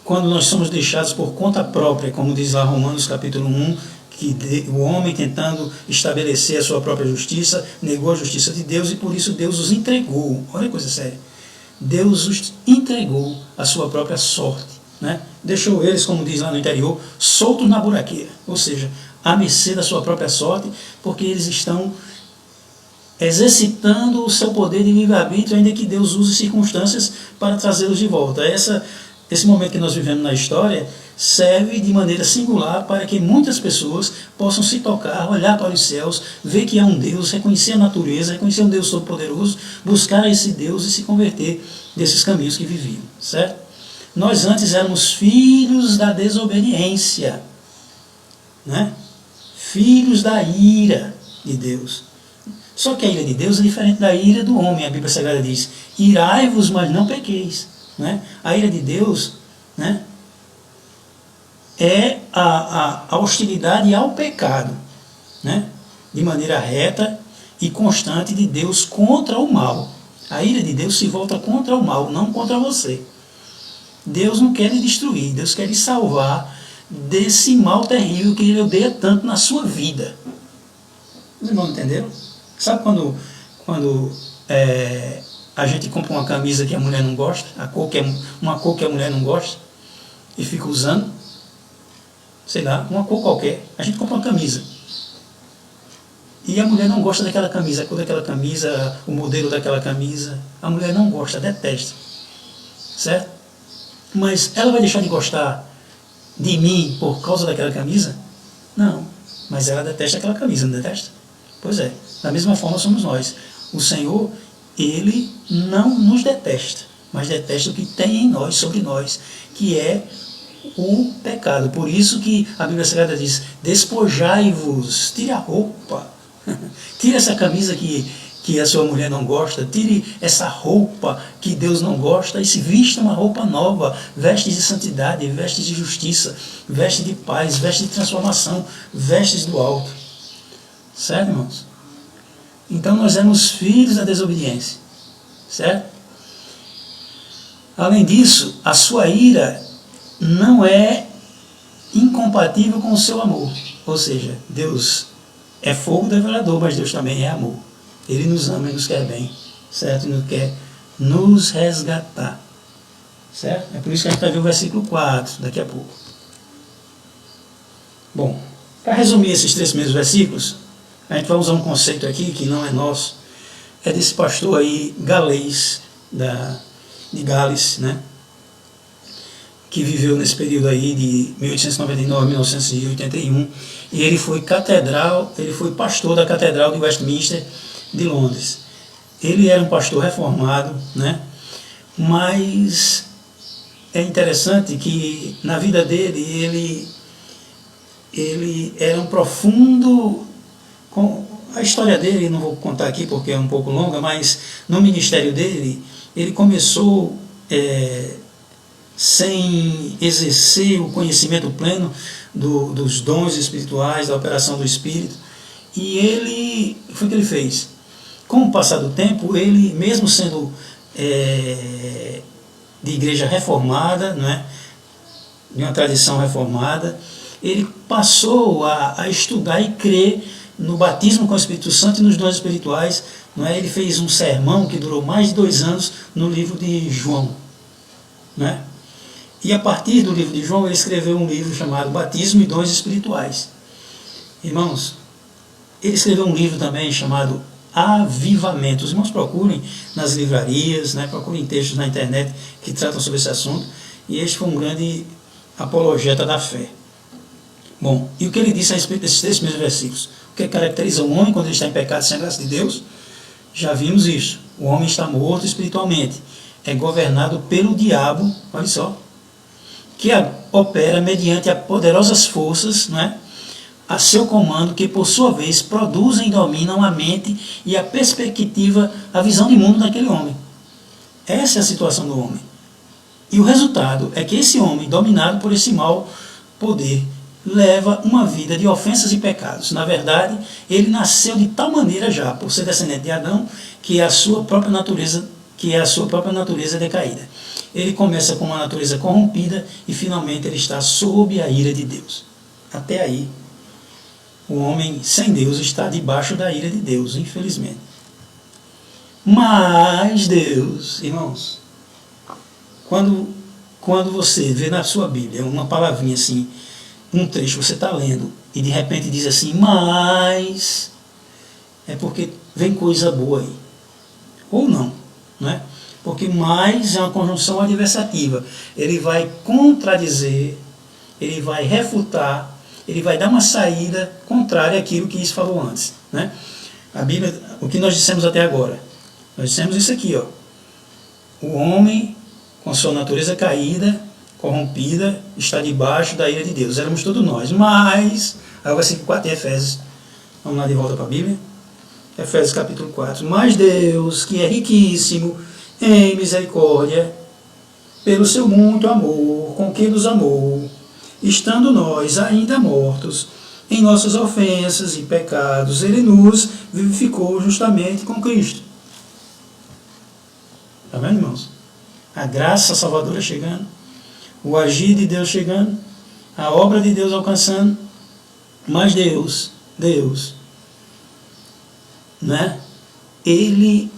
quando nós somos deixados por conta própria, como diz lá Romanos capítulo 1, que o homem, tentando estabelecer a sua própria justiça, negou a justiça de Deus, e por isso Deus os entregou. Olha que coisa séria. Deus os entregou a sua própria sorte. né? Deixou eles, como diz lá no interior, soltos na buraqueira, ou seja, à mercê da sua própria sorte, porque eles estão exercitando o seu poder de livre-arbítrio, ainda que Deus use circunstâncias para trazê-los de volta. Esse momento que nós vivemos na história serve de maneira singular para que muitas pessoas possam se tocar, olhar para os céus, ver que há um Deus, reconhecer a natureza, reconhecer um Deus todo-poderoso, buscar esse Deus e se converter desses caminhos que viviam, certo? Nós antes éramos filhos da desobediência, né? Filhos da ira de Deus. Só que a ira de Deus é diferente da ira do homem. A Bíblia Sagrada diz: irai-vos, mas não pequeis, né? A ira de Deus, né, é a hostilidade ao pecado, né, de maneira reta e constante de Deus contra o mal. A ira de Deus se volta contra o mal, não contra você. Deus não quer lhe destruir, Deus quer lhe salvar desse mal terrível que ele odeia tanto na sua vida. Os irmãos entenderam? Sabe quando a gente compra uma camisa que a mulher não gosta, uma cor que a mulher não gosta, e fica usando, sei lá, uma cor qualquer, a gente compra uma camisa, e a mulher não gosta daquela camisa, a cor daquela camisa, o modelo daquela camisa, a mulher não gosta, detesta, certo? Mas ela vai deixar de gostar de mim por causa daquela camisa? Não, mas ela detesta aquela camisa, não detesta? Pois é, da mesma forma somos nós. O Senhor, Ele não nos detesta, mas detesta o que tem em nós, sobre nós, que é o pecado. Por isso que a Bíblia Sagrada diz: despojai-vos, tire a roupa, tire essa camisa que a sua mulher não gosta, tire essa roupa que Deus não gosta e se vista uma roupa nova, vestes de santidade, vestes de justiça, vestes de paz, vestes de transformação, vestes do alto. Certo, irmãos? Então nós éramos filhos da desobediência, certo? Além disso, a sua ira não é incompatível com o seu amor. Ou seja, Deus é fogo devorador, mas Deus também é amor. Ele nos ama e nos quer bem, certo? E nos quer nos resgatar, certo? É por isso que a gente vai ver o versículo 4 daqui a pouco. Bom, para resumir esses 3 primeiros versículos, a gente vai usar um conceito aqui que não é nosso, é desse pastor aí galês, de Gales, né, que viveu nesse período aí de 1899 a 1981, e ele foi pastor da Catedral de Westminster de Londres. Ele era um pastor reformado, né, mas é interessante que na vida dele ele era um profundo... A história dele, não vou contar aqui porque é um pouco longa, mas no ministério dele, ele começou sem exercer o conhecimento pleno dos dons espirituais, da operação do Espírito, e foi o que ele fez. Com o passar do tempo, ele, mesmo sendo de igreja reformada, não é? De uma tradição reformada, ele passou a estudar e crer no batismo com o Espírito Santo e nos dons espirituais, não é? Ele fez um sermão que durou mais de 2 anos no livro de João, não é? E a partir do livro de João ele escreveu um livro chamado Batismo e Dons Espirituais. Irmãos, ele escreveu um livro também chamado Avivamento. Os irmãos procurem nas livrarias, né? Procurem textos na internet que tratam sobre esse assunto, e este foi um grande apologeta da fé. Bom, e o que ele disse a respeito desses 3 primeiros versículos? O que caracteriza o homem quando ele está em pecado sem a graça de Deus? Já vimos isso. O homem está morto espiritualmente. É governado pelo diabo, olha só, que opera mediante as poderosas forças, não é? A seu comando, que por sua vez produzem e dominam a mente e a perspectiva, a visão de mundo daquele homem. Essa é a situação do homem. E o resultado é que esse homem, dominado por esse mau poder, leva uma vida de ofensas e pecados. Na verdade, ele nasceu de tal maneira já, por ser descendente de Adão, que é a sua própria natureza decaída. Ele começa com uma natureza corrompida e finalmente ele está sob a ira de Deus. Até aí, o homem sem Deus está debaixo da ira de Deus, infelizmente. Mas Deus, irmãos, quando quando você vê na sua Bíblia uma palavrinha assim, um trecho você está lendo, e de repente diz assim, mas, é porque vem coisa boa aí. Ou não, não é? Porque mais é uma conjunção adversativa. Ele vai contradizer, ele vai refutar, ele vai dar uma saída contrária àquilo que isso falou antes, né? A Bíblia, o que nós dissemos até agora, nós dissemos isso aqui, ó. O homem, com sua natureza caída, corrompida, está debaixo da ira de Deus. Éramos todos nós. Mas, aí o versículo 4 de Efésios, vamos lá de volta para a Bíblia. Efésios capítulo 4. Mas Deus, que é riquíssimo em misericórdia, pelo seu muito amor com que nos amou, estando nós ainda mortos em nossas ofensas e pecados, Ele nos vivificou justamente com Cristo. Está vendo, irmãos? A graça salvadora chegando, o agir de Deus chegando, a obra de Deus alcançando, mas Deus, né? Ele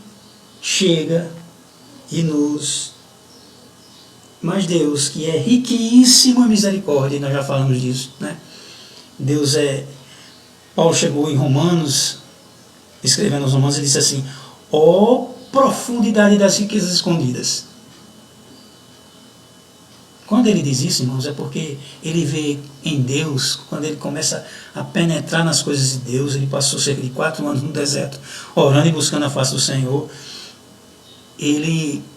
chega e nos... Mas Deus, que é riquíssimo em misericórdia, e nós já falamos disso, né? Deus é... Paulo chegou em Romanos, escrevendo aos Romanos, ele disse assim, ó profundidade das riquezas escondidas. Quando ele diz isso, irmãos, é porque ele vê em Deus, quando ele começa a penetrar nas coisas de Deus, ele passou cerca de 4 anos no deserto, orando e buscando a face do Senhor.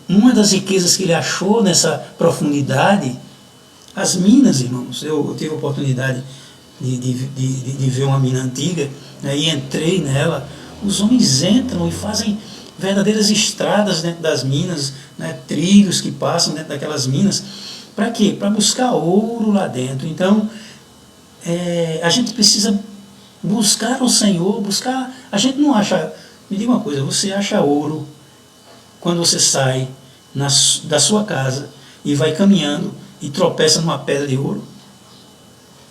Uma das riquezas que ele achou nessa profundidade, as minas, irmãos, eu tive a oportunidade de ver uma mina antiga, né, e entrei nela. Os homens entram e fazem verdadeiras estradas dentro das minas, né, trilhos que passam dentro daquelas minas. Para quê? Para buscar ouro lá dentro. Então, a gente precisa buscar o Senhor, a gente não acha... Me diga uma coisa, você acha ouro quando você sai da sua casa e vai caminhando e tropeça numa pedra de ouro?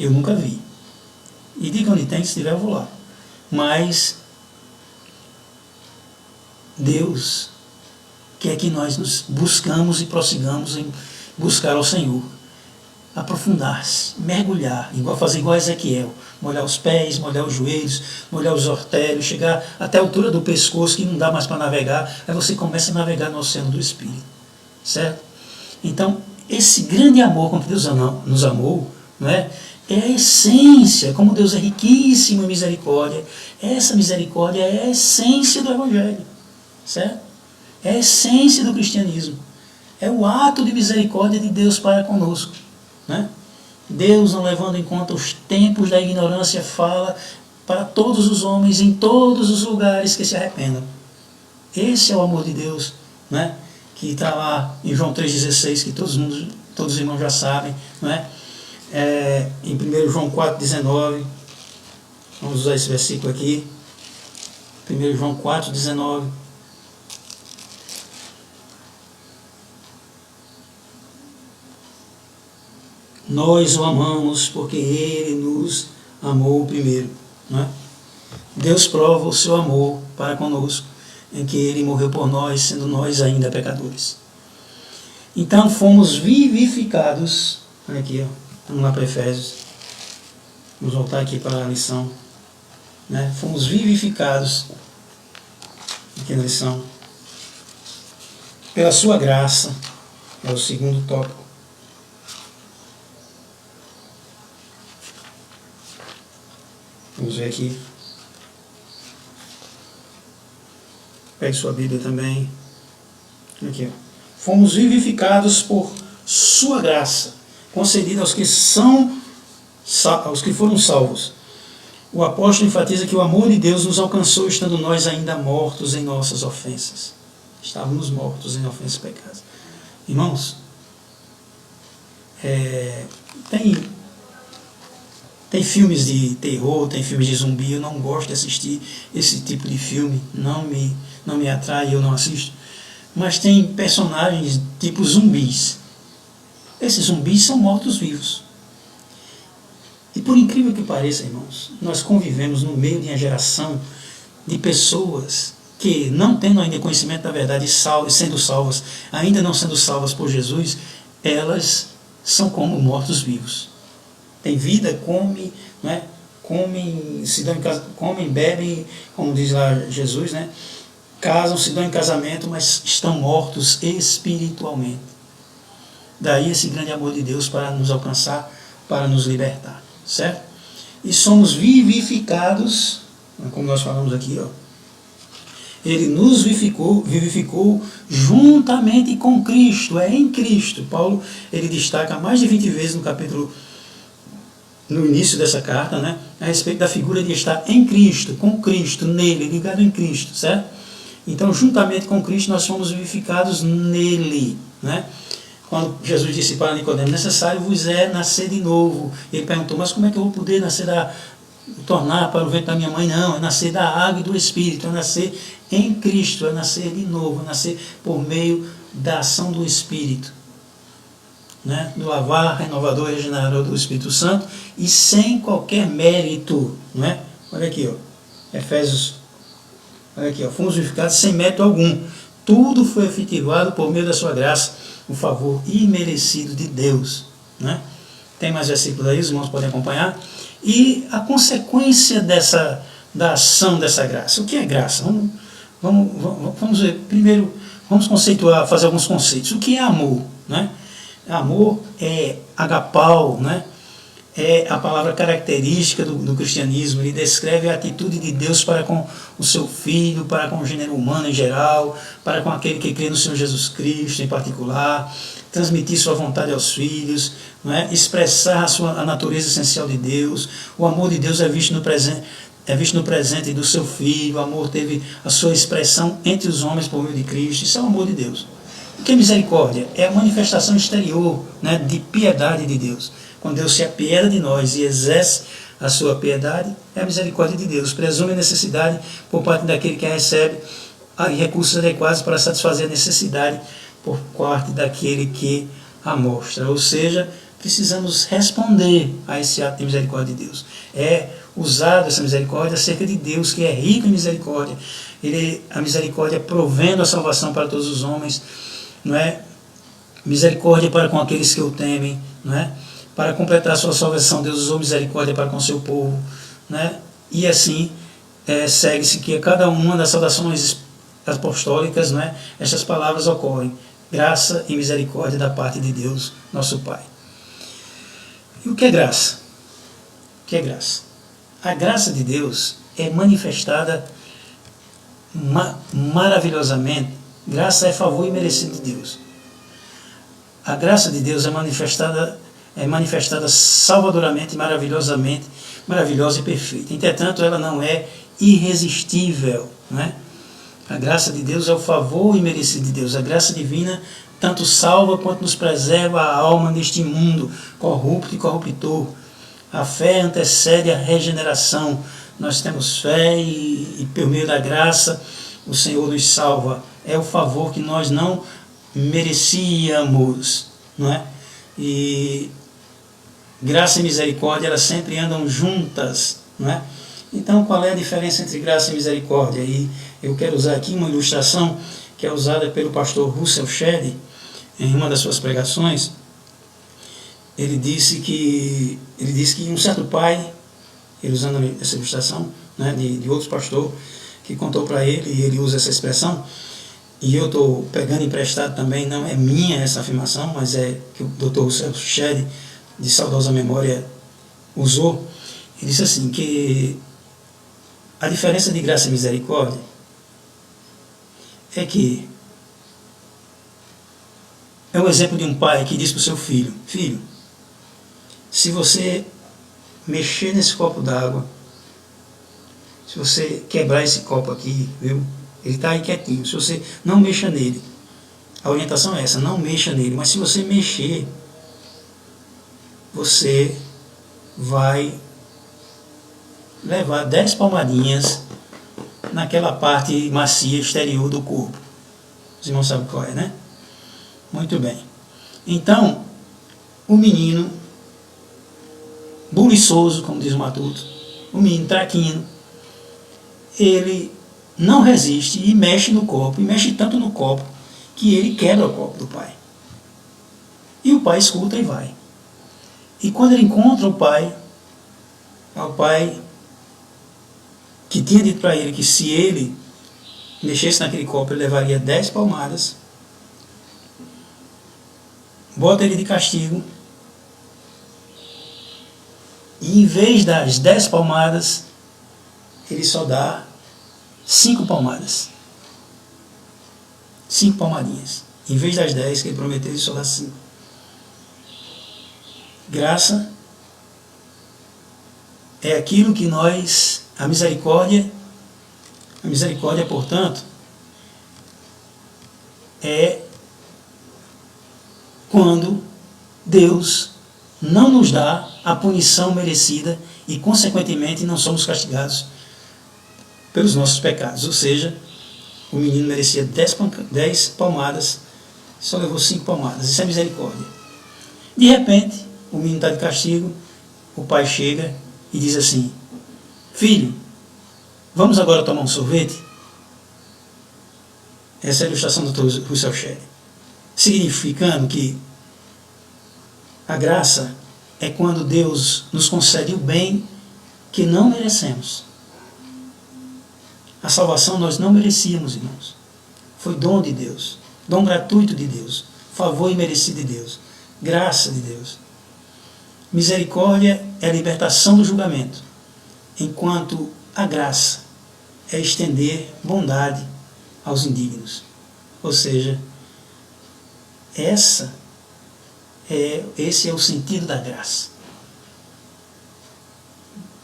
Eu nunca vi. E diga onde tem, se tiver eu vou lá. Mas Deus quer que nós nos buscamos e prossigamos em buscar ao Senhor, aprofundar-se, mergulhar, fazer igual a Ezequiel, molhar os pés, molhar os joelhos, molhar os ortelhos, chegar até a altura do pescoço, que não dá mais para navegar, aí você começa a navegar no oceano do Espírito, certo? Então, esse grande amor com que Deus nos amou, não é? É a essência, como Deus é riquíssimo em misericórdia, essa misericórdia é a essência do Evangelho, certo? É a essência do cristianismo. É o ato de misericórdia de Deus para conosco, né? Deus, não levando em conta os tempos da ignorância, fala para todos os homens, em todos os lugares, que se arrependam. Esse é o amor de Deus, né? Que está lá em João 3,16, que todos os irmãos já sabem, não é? Em 1 João 4,19, vamos usar esse versículo aqui, 1 João 4,19. Nós o amamos porque Ele nos amou primeiro, não é? Deus prova o seu amor para conosco, em que Ele morreu por nós, sendo nós ainda pecadores. Então fomos vivificados, olha aqui, ó, vamos lá para Efésios, vamos voltar aqui para a lição, né? Fomos vivificados, aqui na lição, pela sua graça, é o segundo tópico. Vamos ver aqui. Pegue sua Bíblia também. Aqui, ó. Fomos vivificados por sua graça, concedida aos que foram salvos. O apóstolo enfatiza que o amor de Deus nos alcançou estando nós ainda mortos em nossas ofensas. Estávamos mortos em ofensas e pecados. Irmãos, tem filmes de terror, tem filmes de zumbi, eu não gosto de assistir esse tipo de filme, não me atrai, eu não assisto. Mas tem personagens tipo zumbis. Esses zumbis são mortos-vivos. E por incrível que pareça, irmãos, nós convivemos no meio de uma geração de pessoas que, não tendo ainda conhecimento da verdade, sendo salvas, ainda não sendo salvas por Jesus, elas são como mortos-vivos. Tem vida, come, né? Comem, se dão em casa, comem, bebem, como diz lá Jesus, né? Casam, se dão em casamento, mas estão mortos espiritualmente. Daí esse grande amor de Deus para nos alcançar, para nos libertar, certo? E somos vivificados, como nós falamos aqui, ó. Ele nos vivificou juntamente com Cristo, é em Cristo. Paulo, ele destaca mais de 20 vezes no início dessa carta, né, a respeito da figura de estar em Cristo, com Cristo, nele, ligado em Cristo, certo? Então, juntamente com Cristo, nós fomos vivificados nele, né? Quando Jesus disse para Nicodemo, necessário vos é nascer de novo. Ele perguntou, mas como é que eu vou poder nascer tornar para o ventre da minha mãe? Não, é nascer da água e do Espírito, é nascer em Cristo, é nascer de novo, é nascer por meio da ação do Espírito, né? Do lavar, renovador e regenerador do Espírito Santo, e sem qualquer mérito, né? Olha aqui, ó, Efésios, olha aqui, ó, fomos vivificados sem mérito algum. Tudo foi efetivado por meio da sua graça, o favor imerecido de Deus, né? Tem mais versículos aí, os irmãos podem acompanhar. E a consequência da ação dessa graça. O que é graça? Vamos ver. Primeiro, vamos conceituar, fazer alguns conceitos. O que é amor, né? Amor é agapau, né? É a palavra característica do cristianismo. Ele descreve a atitude de Deus para com o seu Filho, para com o gênero humano em geral, para com aquele que crê no Senhor Jesus Cristo em particular, transmitir sua vontade aos filhos, não é? Expressar a natureza essencial de Deus. O amor de Deus é visto no presente do seu Filho. O amor teve a sua expressão entre os homens por meio de Cristo. Isso é o amor de Deus. O que é misericórdia? É a manifestação exterior, né, de piedade de Deus. Quando Deus se apieda de nós e exerce a sua piedade, é a misericórdia de Deus. Presume a necessidade por parte daquele que a recebe e recursos adequados para satisfazer a necessidade por parte daquele que a mostra. Ou seja, precisamos responder a esse ato de misericórdia de Deus. É usado essa misericórdia acerca de Deus, que é rico em misericórdia. A misericórdia provendo a salvação para todos os homens, não é? Misericórdia para com aqueles que o temem, não é? Para completar a sua salvação, Deus usou misericórdia para com o seu povo, né? E assim segue-se que a cada uma das saudações apostólicas, né, estas palavras ocorrem: graça e misericórdia da parte de Deus, nosso Pai. E o que é graça? O que é graça? A graça de Deus é manifestada maravilhosamente. Graça é favor imerecido de Deus. A graça de Deus é manifestada salvadoramente, maravilhosamente, maravilhosa e perfeita. Entretanto, ela não é irresistível, né? A graça de Deus é o favor imerecido de Deus. A graça divina tanto salva quanto nos preserva a alma neste mundo corrupto e corruptor. A fé antecede a regeneração. Nós temos fé e por meio da graça o Senhor nos salva. É o favor que nós não merecíamos, não é? E graça e misericórdia, elas sempre andam juntas, não é? Então, qual é a diferença entre graça e misericórdia? E eu quero usar aqui uma ilustração que é usada pelo pastor Russell Shedd em uma das suas pregações. Ele disse que um certo pai, ele usando essa ilustração, né, de outro pastor que contou para ele, e ele usa essa expressão, e eu estou pegando emprestado também, não é minha essa afirmação, mas é que o Dr. Russell Shedd, de saudosa memória, usou. Ele disse assim, que a diferença de graça e misericórdia é que é um exemplo de um pai que diz para o seu filho: filho, se você mexer nesse copo d'água, se você quebrar esse copo aqui, viu? Ele está aí quietinho, se você não mexa nele, a orientação é essa, não mexa nele, mas se você mexer, você vai levar 10 palmadinhas naquela parte macia exterior do corpo. Os irmãos sabem qual é, né? Muito bem. Então, o menino buliçoso, como diz o Matuto, o menino traquino, ele não resiste e mexe no copo, e mexe tanto no copo, que ele quebra o copo do pai. E o pai escuta e vai. E quando ele encontra o pai que tinha dito para ele que se ele mexesse naquele copo ele levaria 10 palmadas, bota ele de castigo, e em vez das 10 palmadas, ele só dá 5 palmadas. 5 palmadinhas. Em vez das 10 que ele prometeu, ele só dá 5. Graça é aquilo que nós, a misericórdia, portanto, é quando Deus não nos dá a punição merecida e, consequentemente, não somos castigados pelos nossos pecados. Ou seja, o menino merecia 10 palmadas, só levou 5 palmadas. Isso é misericórdia. De repente, o menino está de castigo, o pai chega e diz assim: filho, vamos agora tomar um sorvete? Essa é a ilustração do Dr. Russell Shedd. Significando que a graça é quando Deus nos concede o bem que não merecemos. A salvação nós não merecíamos, irmãos. Foi dom de Deus, dom gratuito de Deus, favor imerecido de Deus, graça de Deus. Misericórdia é a libertação do julgamento, enquanto a graça é estender bondade aos indignos. Ou seja, esse é o sentido da graça.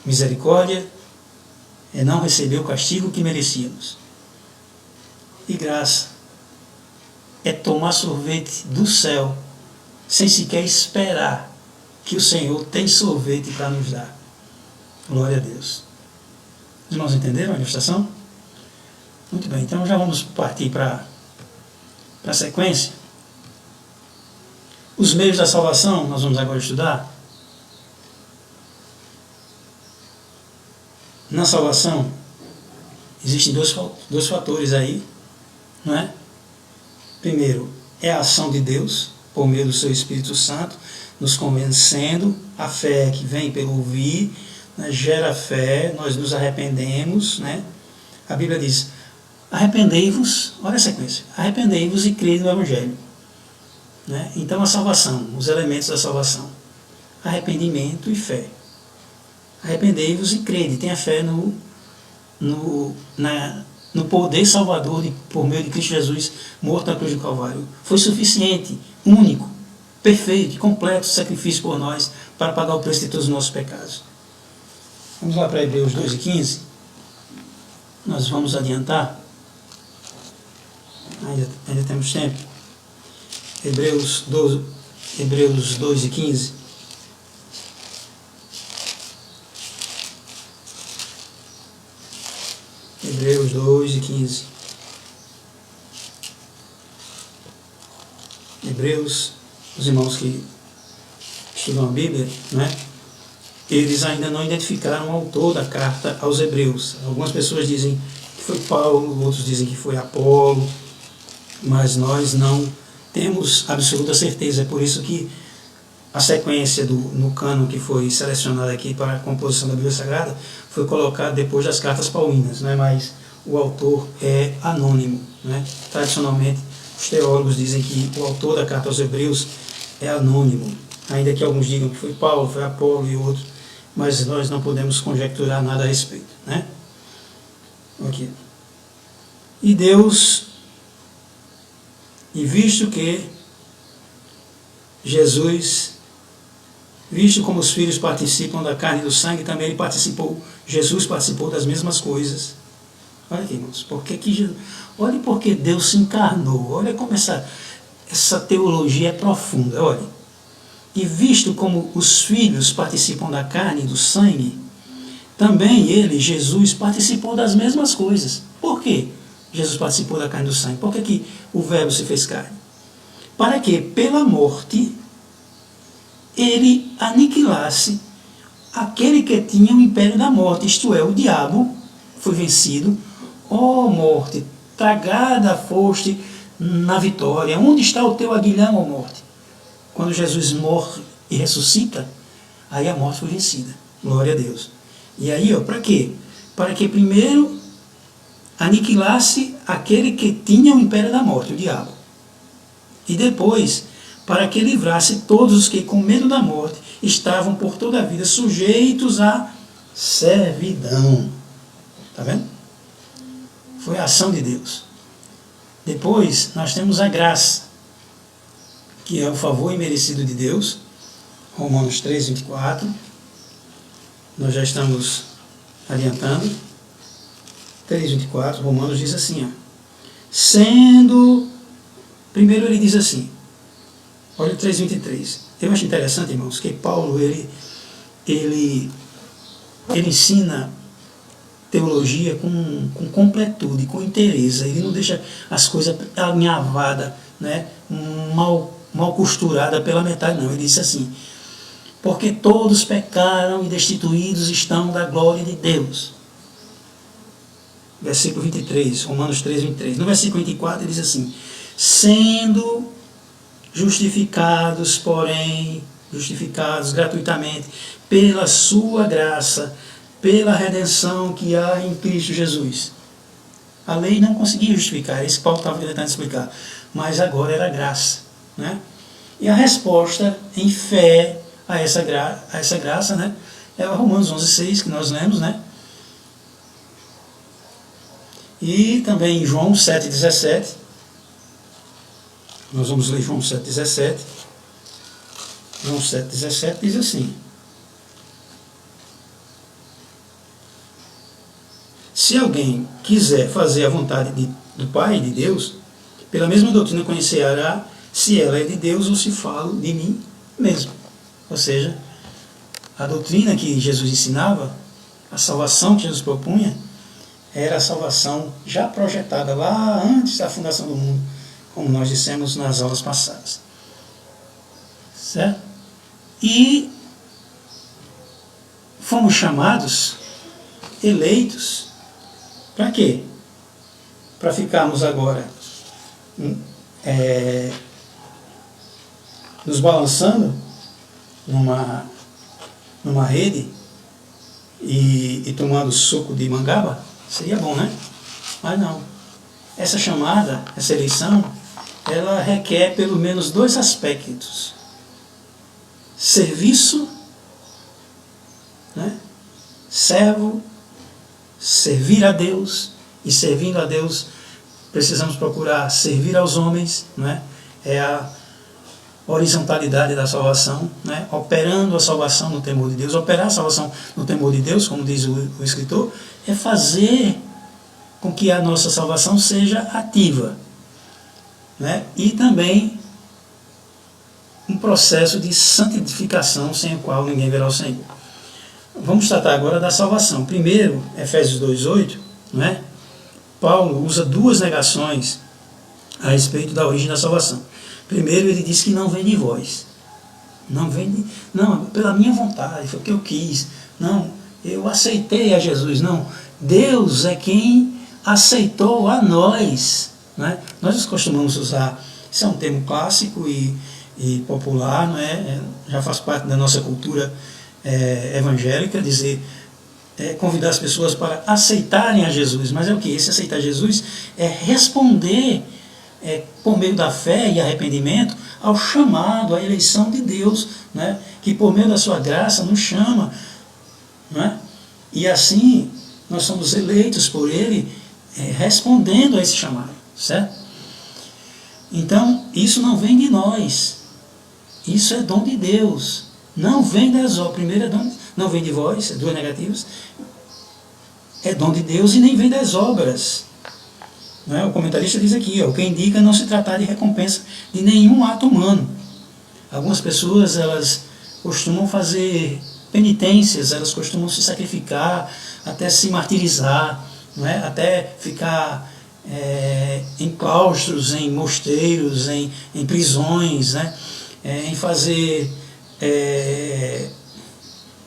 Misericórdia é não receber o castigo que merecíamos. E graça é tomar sorvete do céu sem sequer esperar que o Senhor tem sorvete para nos dar. Glória a Deus. Os irmãos entenderam a ilustração? Muito bem, então já vamos partir para a sequência. Os meios da salvação, nós vamos agora estudar. Na salvação, existem dois fatores aí, não é? Primeiro, é a ação de Deus, por meio do seu Espírito Santo, nos convencendo. A fé que vem pelo ouvir, né, gera fé, nós nos arrependemos, né? A Bíblia diz: arrependei-vos, olha a sequência, arrependei-vos e crede no Evangelho. Né? Então a salvação, os elementos da salvação: arrependimento e fé. Arrependei-vos e crede, tenha fé no poder salvador por meio de Cristo Jesus, morto na cruz do Calvário. Foi suficiente, único, perfeito, completo sacrifício por nós para pagar o preço de todos os nossos pecados. Vamos lá para Hebreus 2:15. Nós vamos adiantar. Ainda temos tempo. Hebreus 2:15. Hebreus 2:15. Hebreus, os irmãos que estudam a Bíblia, né? Eles ainda não identificaram o autor da carta aos Hebreus. Algumas pessoas dizem que foi Paulo, outros dizem que foi Apolo, mas nós não temos absoluta certeza. É por isso que a sequência no cânon que foi selecionada aqui para a composição da Bíblia Sagrada foi colocada depois das cartas paulinas, né? Mas o autor é anônimo. Né? Tradicionalmente, os teólogos dizem que o autor da carta aos Hebreus é anônimo, ainda que alguns digam que foi Paulo, foi Apolo e outros, mas nós não podemos conjecturar nada a respeito. Né? Okay. E Deus, e visto que Jesus, visto como os filhos participam da carne e do sangue, também ele participou, Jesus participou das mesmas coisas. Olha aqui, irmãos, olha porque Deus se encarnou, olha como essa teologia é profunda, olha. E visto como os filhos participam da carne e do sangue, também ele, Jesus, participou das mesmas coisas. Por quê? Jesus participou da carne e do sangue. Por que o verbo se fez carne? Para que, pela morte, ele aniquilasse aquele que tinha o império da morte, isto é, o diabo foi vencido. Ó morte, tragada foste na vitória. Onde está o teu aguilhão, ó morte? quando Jesus morre e ressuscita, aí a morte foi vencida. Glória a Deus. E aí, para quê? Para que primeiro aniquilasse aquele que tinha o império da morte, o diabo. E depois, para que livrasse todos os que, com medo da morte, estavam por toda a vida sujeitos à servidão. Está vendo? Foi a ação de Deus. Depois, nós temos a graça, que é o favor imerecido de Deus. Romanos 3, 24. Nós já estamos adiantando. 3, 24. Romanos diz assim, ó, sendo... Primeiro ele diz assim, olha o 3, 23. Eu acho interessante, irmãos, que Paulo, ele ensina teologia com completude, com inteireza. Ele não deixa as coisas alinhavadas, né, mal costuradas pela metade, não. Ele diz assim, porque todos pecaram e destituídos estão da glória de Deus. Versículo 23, Romanos 3, 23. No versículo 24 ele diz assim, sendo justificados, porém, justificados gratuitamente pela sua graça, pela redenção que há em Cristo Jesus. A lei não conseguia justificar, isso Paulo estava tentando explicar, mas agora era graça, né? E a resposta em fé a essa graça, né, é o Romanos 11,6 que nós lemos, né? E também João 7,17. Nós vamos ler João 7,17. João 7,17 diz assim, se alguém quiser fazer a vontade do Pai, de Deus, pela mesma doutrina conhecerá se ela é de Deus ou se falo de mim mesmo. Ou seja, a doutrina que Jesus ensinava, a salvação que Jesus propunha, era a salvação já projetada lá antes da fundação do mundo, como nós dissemos nas aulas passadas. Certo? E fomos chamados, eleitos, para quê? Para ficarmos agora nos balançando numa rede e tomando suco de mangaba? Seria bom, né? Mas não. Essa chamada, essa eleição, ela requer pelo menos 2 aspectos. Serviço, né? Servo, servir a Deus, e servindo a Deus precisamos procurar servir aos homens, né? É a horizontalidade da salvação, né? Operando a salvação no temor de Deus. Operar a salvação no temor de Deus, como diz o escritor, é fazer com que a nossa salvação seja ativa, né? E também um processo de santificação sem o qual ninguém verá o Senhor. Vamos tratar agora da salvação. Primeiro, Efésios 2,8, né? Paulo usa 2 negações a respeito da origem da salvação. Primeiro, ele diz que não vem de vós. Não vem não, pela minha vontade, foi o que eu quis. Não, eu aceitei a Jesus. Não, Deus é quem aceitou a nós, né? Nós costumamos usar, isso é um termo clássico e popular, não é? Já faz parte da nossa cultura evangélica, dizer, convidar as pessoas para aceitarem a Jesus. Mas é o que? Esse aceitar Jesus é responder por meio da fé e arrependimento ao chamado, à eleição de Deus, né? Que por meio da sua graça nos chama, né? E assim nós somos eleitos por Ele, respondendo a esse chamado, certo? Então isso não vem de nós, isso é dom de Deus, não vem das obras. Primeiro é dom, não vem de vós, 2 negativas, é dom de Deus e nem vem das obras. Não é? O comentarista diz aqui, o que indica não se tratar de recompensa de nenhum ato humano. Algumas pessoas, elas costumam fazer penitências, elas costumam se sacrificar, até se martirizar, não é? Até ficar em claustros, em mosteiros, em prisões, né? Em fazer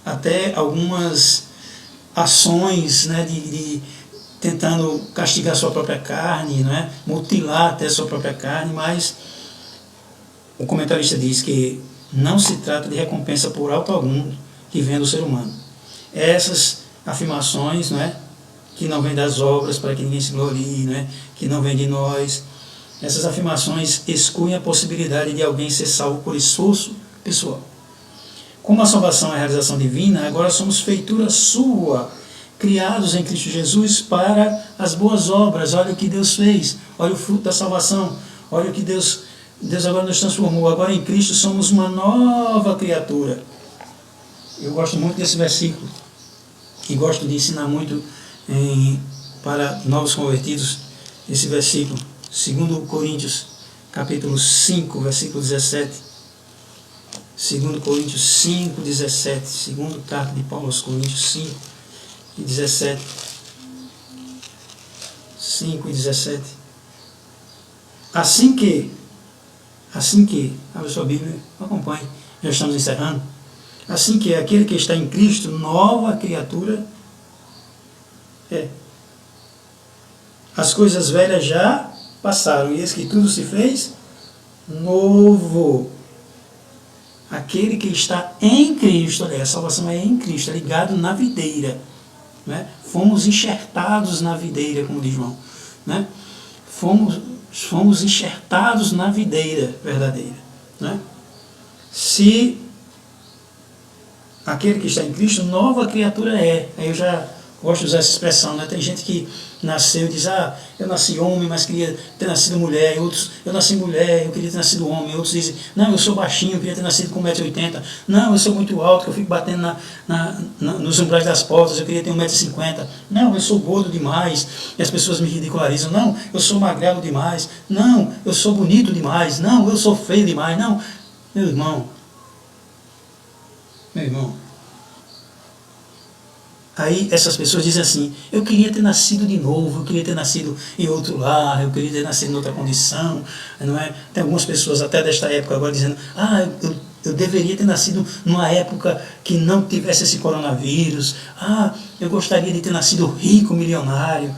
até algumas ações, né, de tentando castigar sua própria carne, não é? Mutilar até sua própria carne, mas o comentarista diz que não se trata de recompensa por alto algum que vem do ser humano. Essas afirmações, não é, que não vem das obras para que ninguém se glorie, não é, que não vem de nós, essas afirmações excluem a possibilidade de alguém ser salvo por esforço pessoal. Como a salvação é a realização divina, agora somos feitura sua, criados em Cristo Jesus para as boas obras. Olha o que Deus fez, olha o fruto da salvação, olha o que Deus agora nos transformou. Agora em Cristo somos uma nova criatura. Eu gosto muito desse versículo e gosto de ensinar muito para novos convertidos esse versículo. 2 Coríntios, capítulo 5, versículo 17. 2 Coríntios 5, 17. Segundo carta de Paulo aos Coríntios 5 e 17. 5 e 17. Assim que, abre sua Bíblia, acompanhe, já estamos encerrando. Assim que aquele que está em Cristo, nova criatura é. As coisas velhas já passaram, e eis que tudo se fez novo. Aquele que está em Cristo, olha, a salvação é em Cristo, é ligado na videira. Né? Fomos enxertados na videira, como diz João. Né? Fomos enxertados na videira verdadeira. Né? Se aquele que está em Cristo, nova criatura é. Aí eu já gosto de usar essa expressão, né? Tem gente que nasceu e diz, eu nasci homem, mas queria ter nascido mulher, e outros, eu nasci mulher, eu queria ter nascido homem, outros dizem, não, eu sou baixinho, eu queria ter nascido com 1,80 m, não, eu sou muito alto, que eu fico batendo nos umbrais das portas, eu queria ter 1,50 m, não, eu sou gordo demais, e as pessoas me ridicularizam, não, eu sou magrelo demais, não, eu sou bonito demais, não, eu sou feio demais, não, meu irmão, aí essas pessoas dizem assim, eu queria ter nascido de novo, eu queria ter nascido em outro lar, eu queria ter nascido em outra condição, não é? Tem algumas pessoas até desta época agora dizendo, eu deveria ter nascido numa época que não tivesse esse coronavírus, eu gostaria de ter nascido rico, milionário.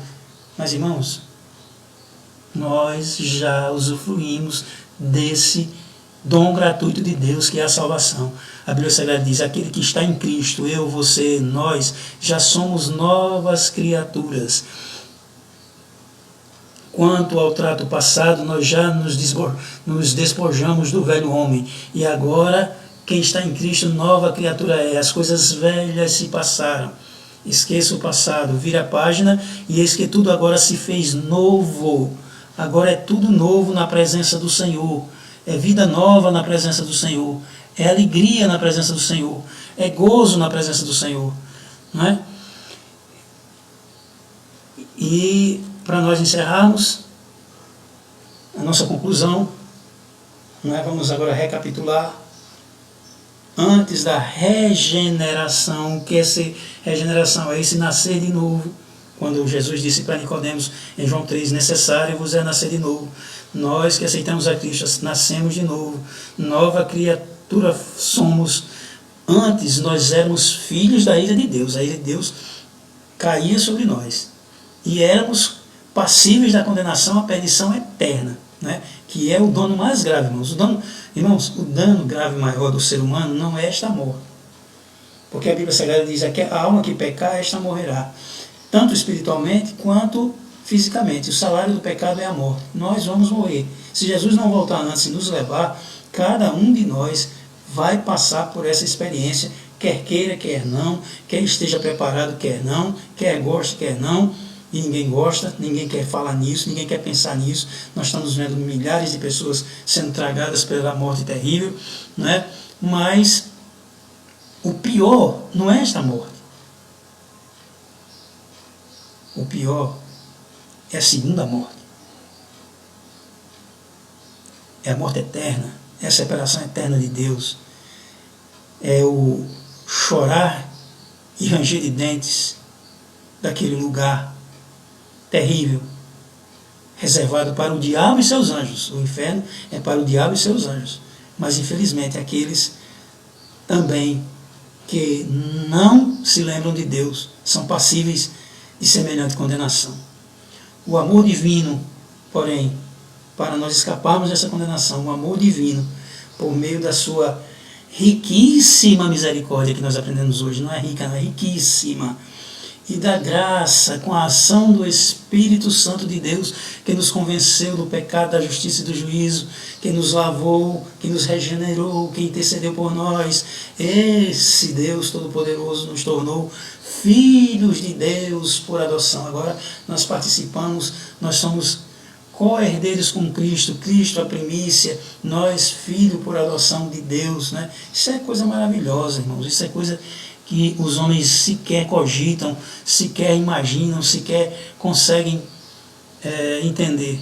Mas irmãos, nós já usufruímos desse dom gratuito de Deus que é a salvação. A Bíblia Sagrada diz, aquele que está em Cristo, eu, você, nós, já somos novas criaturas. Quanto ao trato passado, nós já nos despojamos do velho homem. E agora, quem está em Cristo, nova criatura é. As coisas velhas se passaram. Esqueça o passado, vira a página e eis que tudo agora se fez novo. Agora é tudo novo na presença do Senhor. É vida nova na presença do Senhor. É alegria na presença do Senhor. É gozo na presença do Senhor. Não é? E para nós encerrarmos a nossa conclusão, não é? Vamos agora recapitular. Antes da regeneração, o que é essa regeneração? É esse nascer de novo. Quando Jesus disse para Nicodemos em João 3, necessário vos é nascer de novo. Nós que aceitamos a Cristo, nascemos de novo. Nova criatura somos. Antes nós éramos filhos da ira de Deus. A ira de Deus caía sobre nós. E éramos passíveis da condenação à perdição eterna. Né? Que é o dano mais grave, irmãos. O dano grave maior do ser humano não é esta morte. Porque a Bíblia Sagrada diz que a alma que pecar, esta morrerá. Tanto espiritualmente quanto fisicamente. O salário do pecado é a morte. Nós vamos morrer. Se Jesus não voltar antes e nos levar, cada um de nós vai passar por essa experiência, quer queira, quer não, quer esteja preparado, quer não, quer goste, quer não, e ninguém gosta, ninguém quer falar nisso, ninguém quer pensar nisso. Nós estamos vendo milhares de pessoas sendo tragadas pela morte terrível, né? Mas o pior não é esta morte. O pior é a segunda morte. É a morte eterna, é a separação eterna de Deus. É o chorar e ranger de dentes daquele lugar terrível, reservado para o diabo e seus anjos. O inferno é para o diabo e seus anjos. Mas infelizmente aqueles também que não se lembram de Deus são passíveis de semelhante condenação. O amor divino, porém, para nós escaparmos dessa condenação, o amor divino por meio da sua riquíssima misericórdia que nós aprendemos hoje. Não é rica, não é riquíssima. E da graça, com a ação do Espírito Santo de Deus, que nos convenceu do pecado, da justiça e do juízo, que nos lavou, que nos regenerou, que intercedeu por nós. Esse Deus Todo-Poderoso nos tornou filhos de Deus por adoção. Agora nós participamos, nós somos co-herdeiros com Cristo, Cristo a primícia, nós filhos por adoção de Deus, né? Isso é coisa maravilhosa, irmãos, isso é coisa que os homens sequer cogitam, sequer imaginam, sequer conseguem entender.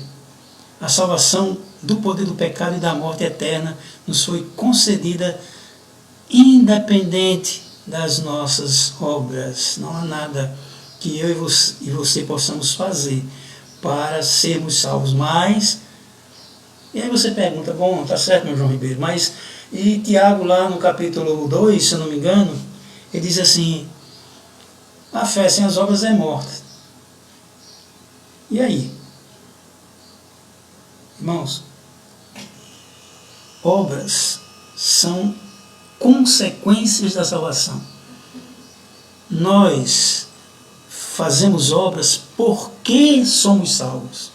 A salvação do poder do pecado e da morte eterna nos foi concedida independente das nossas obras. Não há nada que eu e você possamos fazer para sermos salvos. Mas, e aí você pergunta, bom, tá certo, meu João Ribeiro, mas e Tiago lá no capítulo 2, se eu não me engano, ele diz assim, a fé sem as obras é morta. E aí? Irmãos, obras são consequências da salvação. Nós fazemos obras porque somos salvos.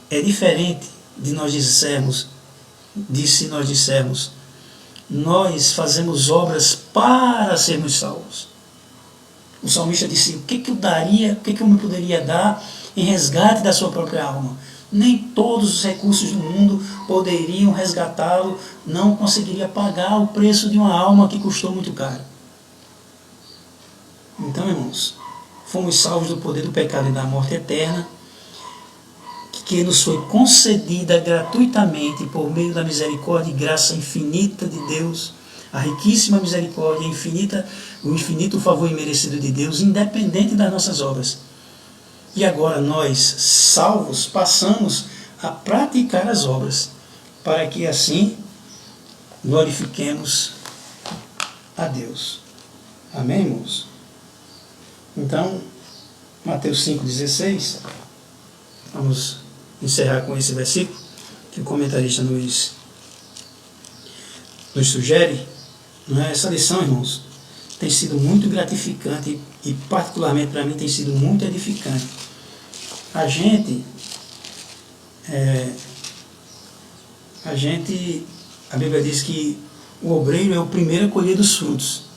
É diferente de nós dissermos, nós fazemos obras para sermos salvos. O salmista disse, o que eu daria, o que eu me poderia dar em resgate da sua própria alma? Nem todos os recursos do mundo poderiam resgatá-lo, não conseguiria pagar o preço de uma alma que custou muito caro. Então, irmãos, fomos salvos do poder do pecado e da morte eterna, que nos foi concedida gratuitamente por meio da misericórdia e graça infinita de Deus, a riquíssima misericórdia, o infinito favor imerecido de Deus, independente das nossas obras. E agora nós, salvos, passamos a praticar as obras, para que assim glorifiquemos a Deus. Amém, irmãos? Então, Mateus 5,16, vamos encerrar com esse versículo que o comentarista nos sugere. Não é? Essa lição, irmãos, tem sido muito gratificante e particularmente para mim tem sido muito edificante. A Bíblia diz que o obreiro é o primeiro a colher dos frutos.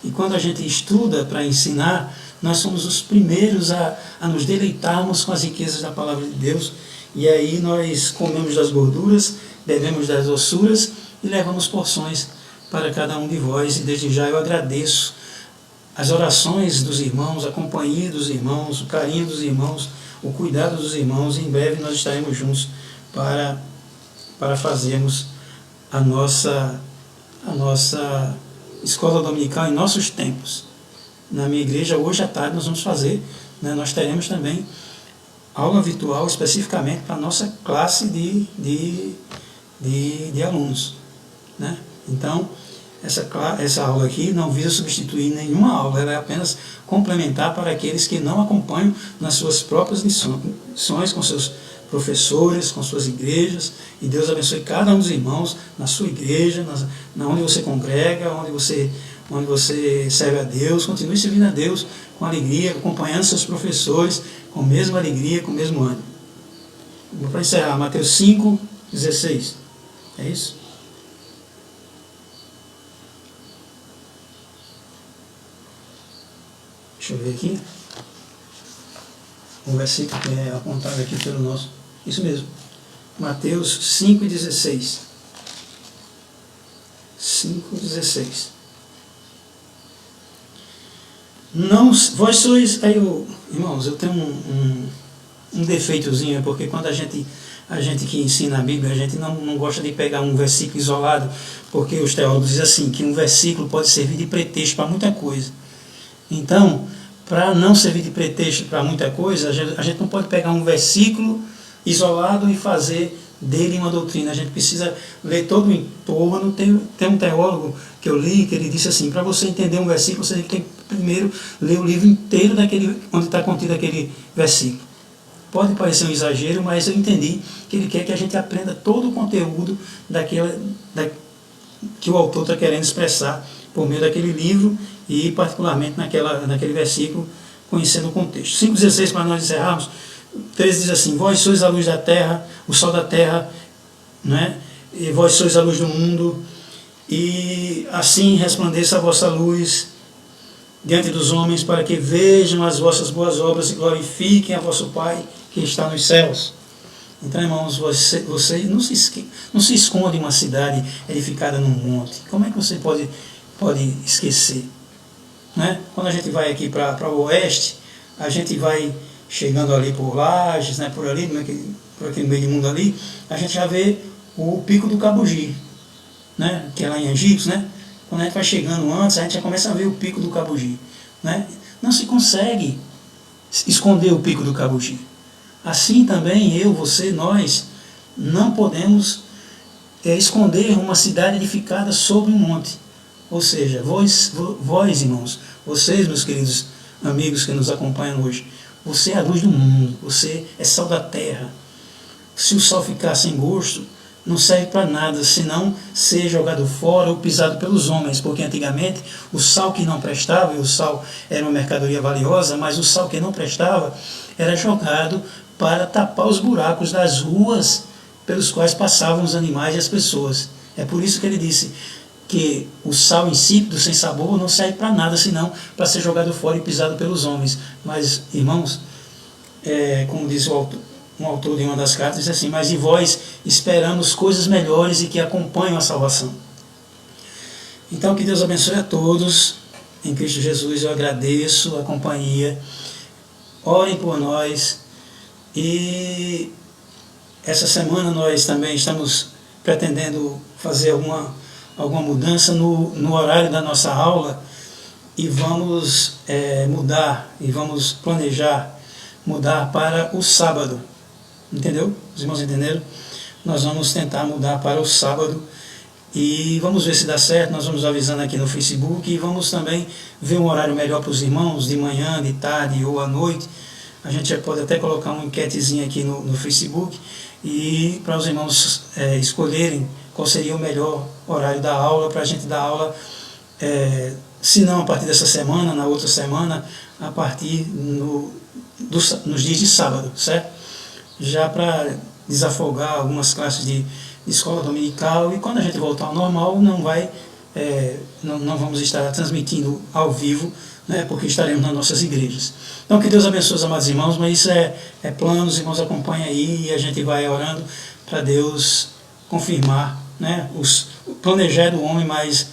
E quando a gente estuda para ensinar, nós somos os primeiros a nos deleitarmos com as riquezas da palavra de Deus. E aí nós comemos das gorduras, bebemos das ossuras e levamos porções para cada um de vós. E desde já eu agradeço as orações dos irmãos, a companhia dos irmãos, o carinho dos irmãos, o cuidado dos irmãos. E em breve nós estaremos juntos para fazermos a nossa escola dominical em nossos tempos. Na minha igreja, hoje à tarde, nós vamos fazer, né, nós teremos também aula virtual especificamente para a nossa classe de alunos. Né? Então, essa aula aqui não visa substituir nenhuma aula, ela é apenas complementar para aqueles que não acompanham nas suas próprias lições com seus professores, com suas igrejas. E Deus abençoe cada um dos irmãos na sua igreja, onde você congrega, onde você serve a Deus. Continue servindo a Deus com alegria, acompanhando seus professores com a mesma alegria, com o mesmo ânimo. Para encerrar, Mateus 5,16. É isso? Deixa eu ver aqui. O versículo que é apontado aqui pelo nosso. Isso mesmo. Mateus 5,16. 5,16. Não, vós sois. Aí, irmãos, eu tenho um defeitozinho, porque quando a gente que ensina a Bíblia, a gente não gosta de pegar um versículo isolado, porque os teólogos dizem assim, que um versículo pode servir de pretexto para muita coisa. Então, para não servir de pretexto para muita coisa, a gente não pode pegar um versículo isolado e fazer dele uma doutrina. A gente precisa ler todo o entorno. Tem um teólogo que eu li, que ele disse assim, para você entender um versículo, você tem que primeiro ler o livro inteiro onde está contido aquele versículo. Pode parecer um exagero, mas eu entendi que ele quer que a gente aprenda todo o conteúdo que o autor está querendo expressar por meio daquele livro e particularmente naquele versículo, conhecendo o contexto. 5,16, para nós encerrarmos, 13 diz assim: vós sois a luz da terra, o sol da terra, né? E vós sois a luz do mundo, e assim resplandeça a vossa luz diante dos homens, para que vejam as vossas boas obras e glorifiquem a vosso Pai que está nos céus. Então, irmãos, você não se esconde em uma cidade edificada num monte. Como é que você pode esquecer? Né? Quando a gente vai aqui para o oeste, a gente vai chegando ali por Lages, né, por ali, por aquele meio de mundo ali, a gente já vê o Pico do Cabugi, né, que é lá em Egipto, né? Quando a gente vai chegando antes, a gente já começa a ver o Pico do Cabugi, né? Não se consegue esconder o Pico do Cabugi. Assim também eu, você, nós não podemos esconder uma cidade edificada sobre um monte. Ou seja, vós, irmãos, vocês, meus queridos amigos que nos acompanham hoje, você é a luz do mundo, você é sal da terra. Se o sal ficar sem gosto, não serve para nada, senão ser jogado fora ou pisado pelos homens, porque antigamente o sal que não prestava, e o sal era uma mercadoria valiosa, mas o sal que não prestava era jogado para tapar os buracos das ruas pelos quais passavam os animais e as pessoas. É por isso que ele disse que o sal insípido, sem sabor, não serve para nada, senão para ser jogado fora e pisado pelos homens. Mas, irmãos, como diz um autor de uma das cartas, diz assim: mas em vós esperamos coisas melhores e que acompanham a salvação. Então, que Deus abençoe a todos. Em Cristo Jesus eu agradeço a companhia. Orem por nós. E essa semana nós também estamos pretendendo fazer alguma mudança no horário da nossa aula e vamos mudar e vamos planejar mudar para o sábado. Entendeu? Os irmãos entenderam? Nós vamos tentar mudar para o sábado e vamos ver se dá certo. Nós vamos avisando aqui no Facebook e vamos também ver um horário melhor para os irmãos, de manhã, de tarde ou à noite. A gente já pode até colocar uma enquetezinha aqui no Facebook e para os irmãos escolherem qual seria o melhor horário da aula, para a gente dar aula, se não a partir dessa semana, na outra semana, a partir nos dias de sábado, certo? Já para desafogar algumas classes de escola dominical, e quando a gente voltar ao normal, não vamos estar transmitindo ao vivo, né, porque estaremos nas nossas igrejas. Então, que Deus abençoe os amados irmãos, mas isso é plano, os irmãos acompanham aí, e a gente vai orando para Deus confirmar, né, o planejar é do homem, mas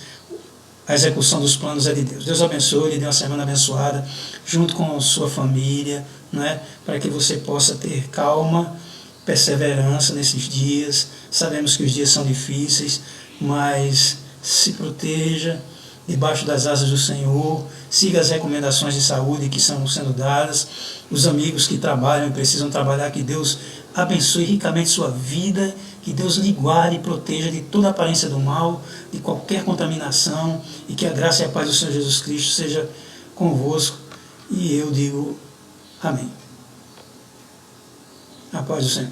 a execução dos planos é de Deus. Deus abençoe, lhe dê uma semana abençoada, junto com sua família, né, para que você possa ter calma, perseverança nesses dias. Sabemos que os dias são difíceis, mas se proteja debaixo das asas do Senhor, siga as recomendações de saúde que estão sendo dadas, os amigos que trabalham e precisam trabalhar, que Deus abençoe ricamente sua vida, que Deus lhe guarde e proteja de toda aparência do mal, de qualquer contaminação, e que a graça e a paz do Senhor Jesus Cristo seja convosco, e eu digo amém. A paz do Senhor.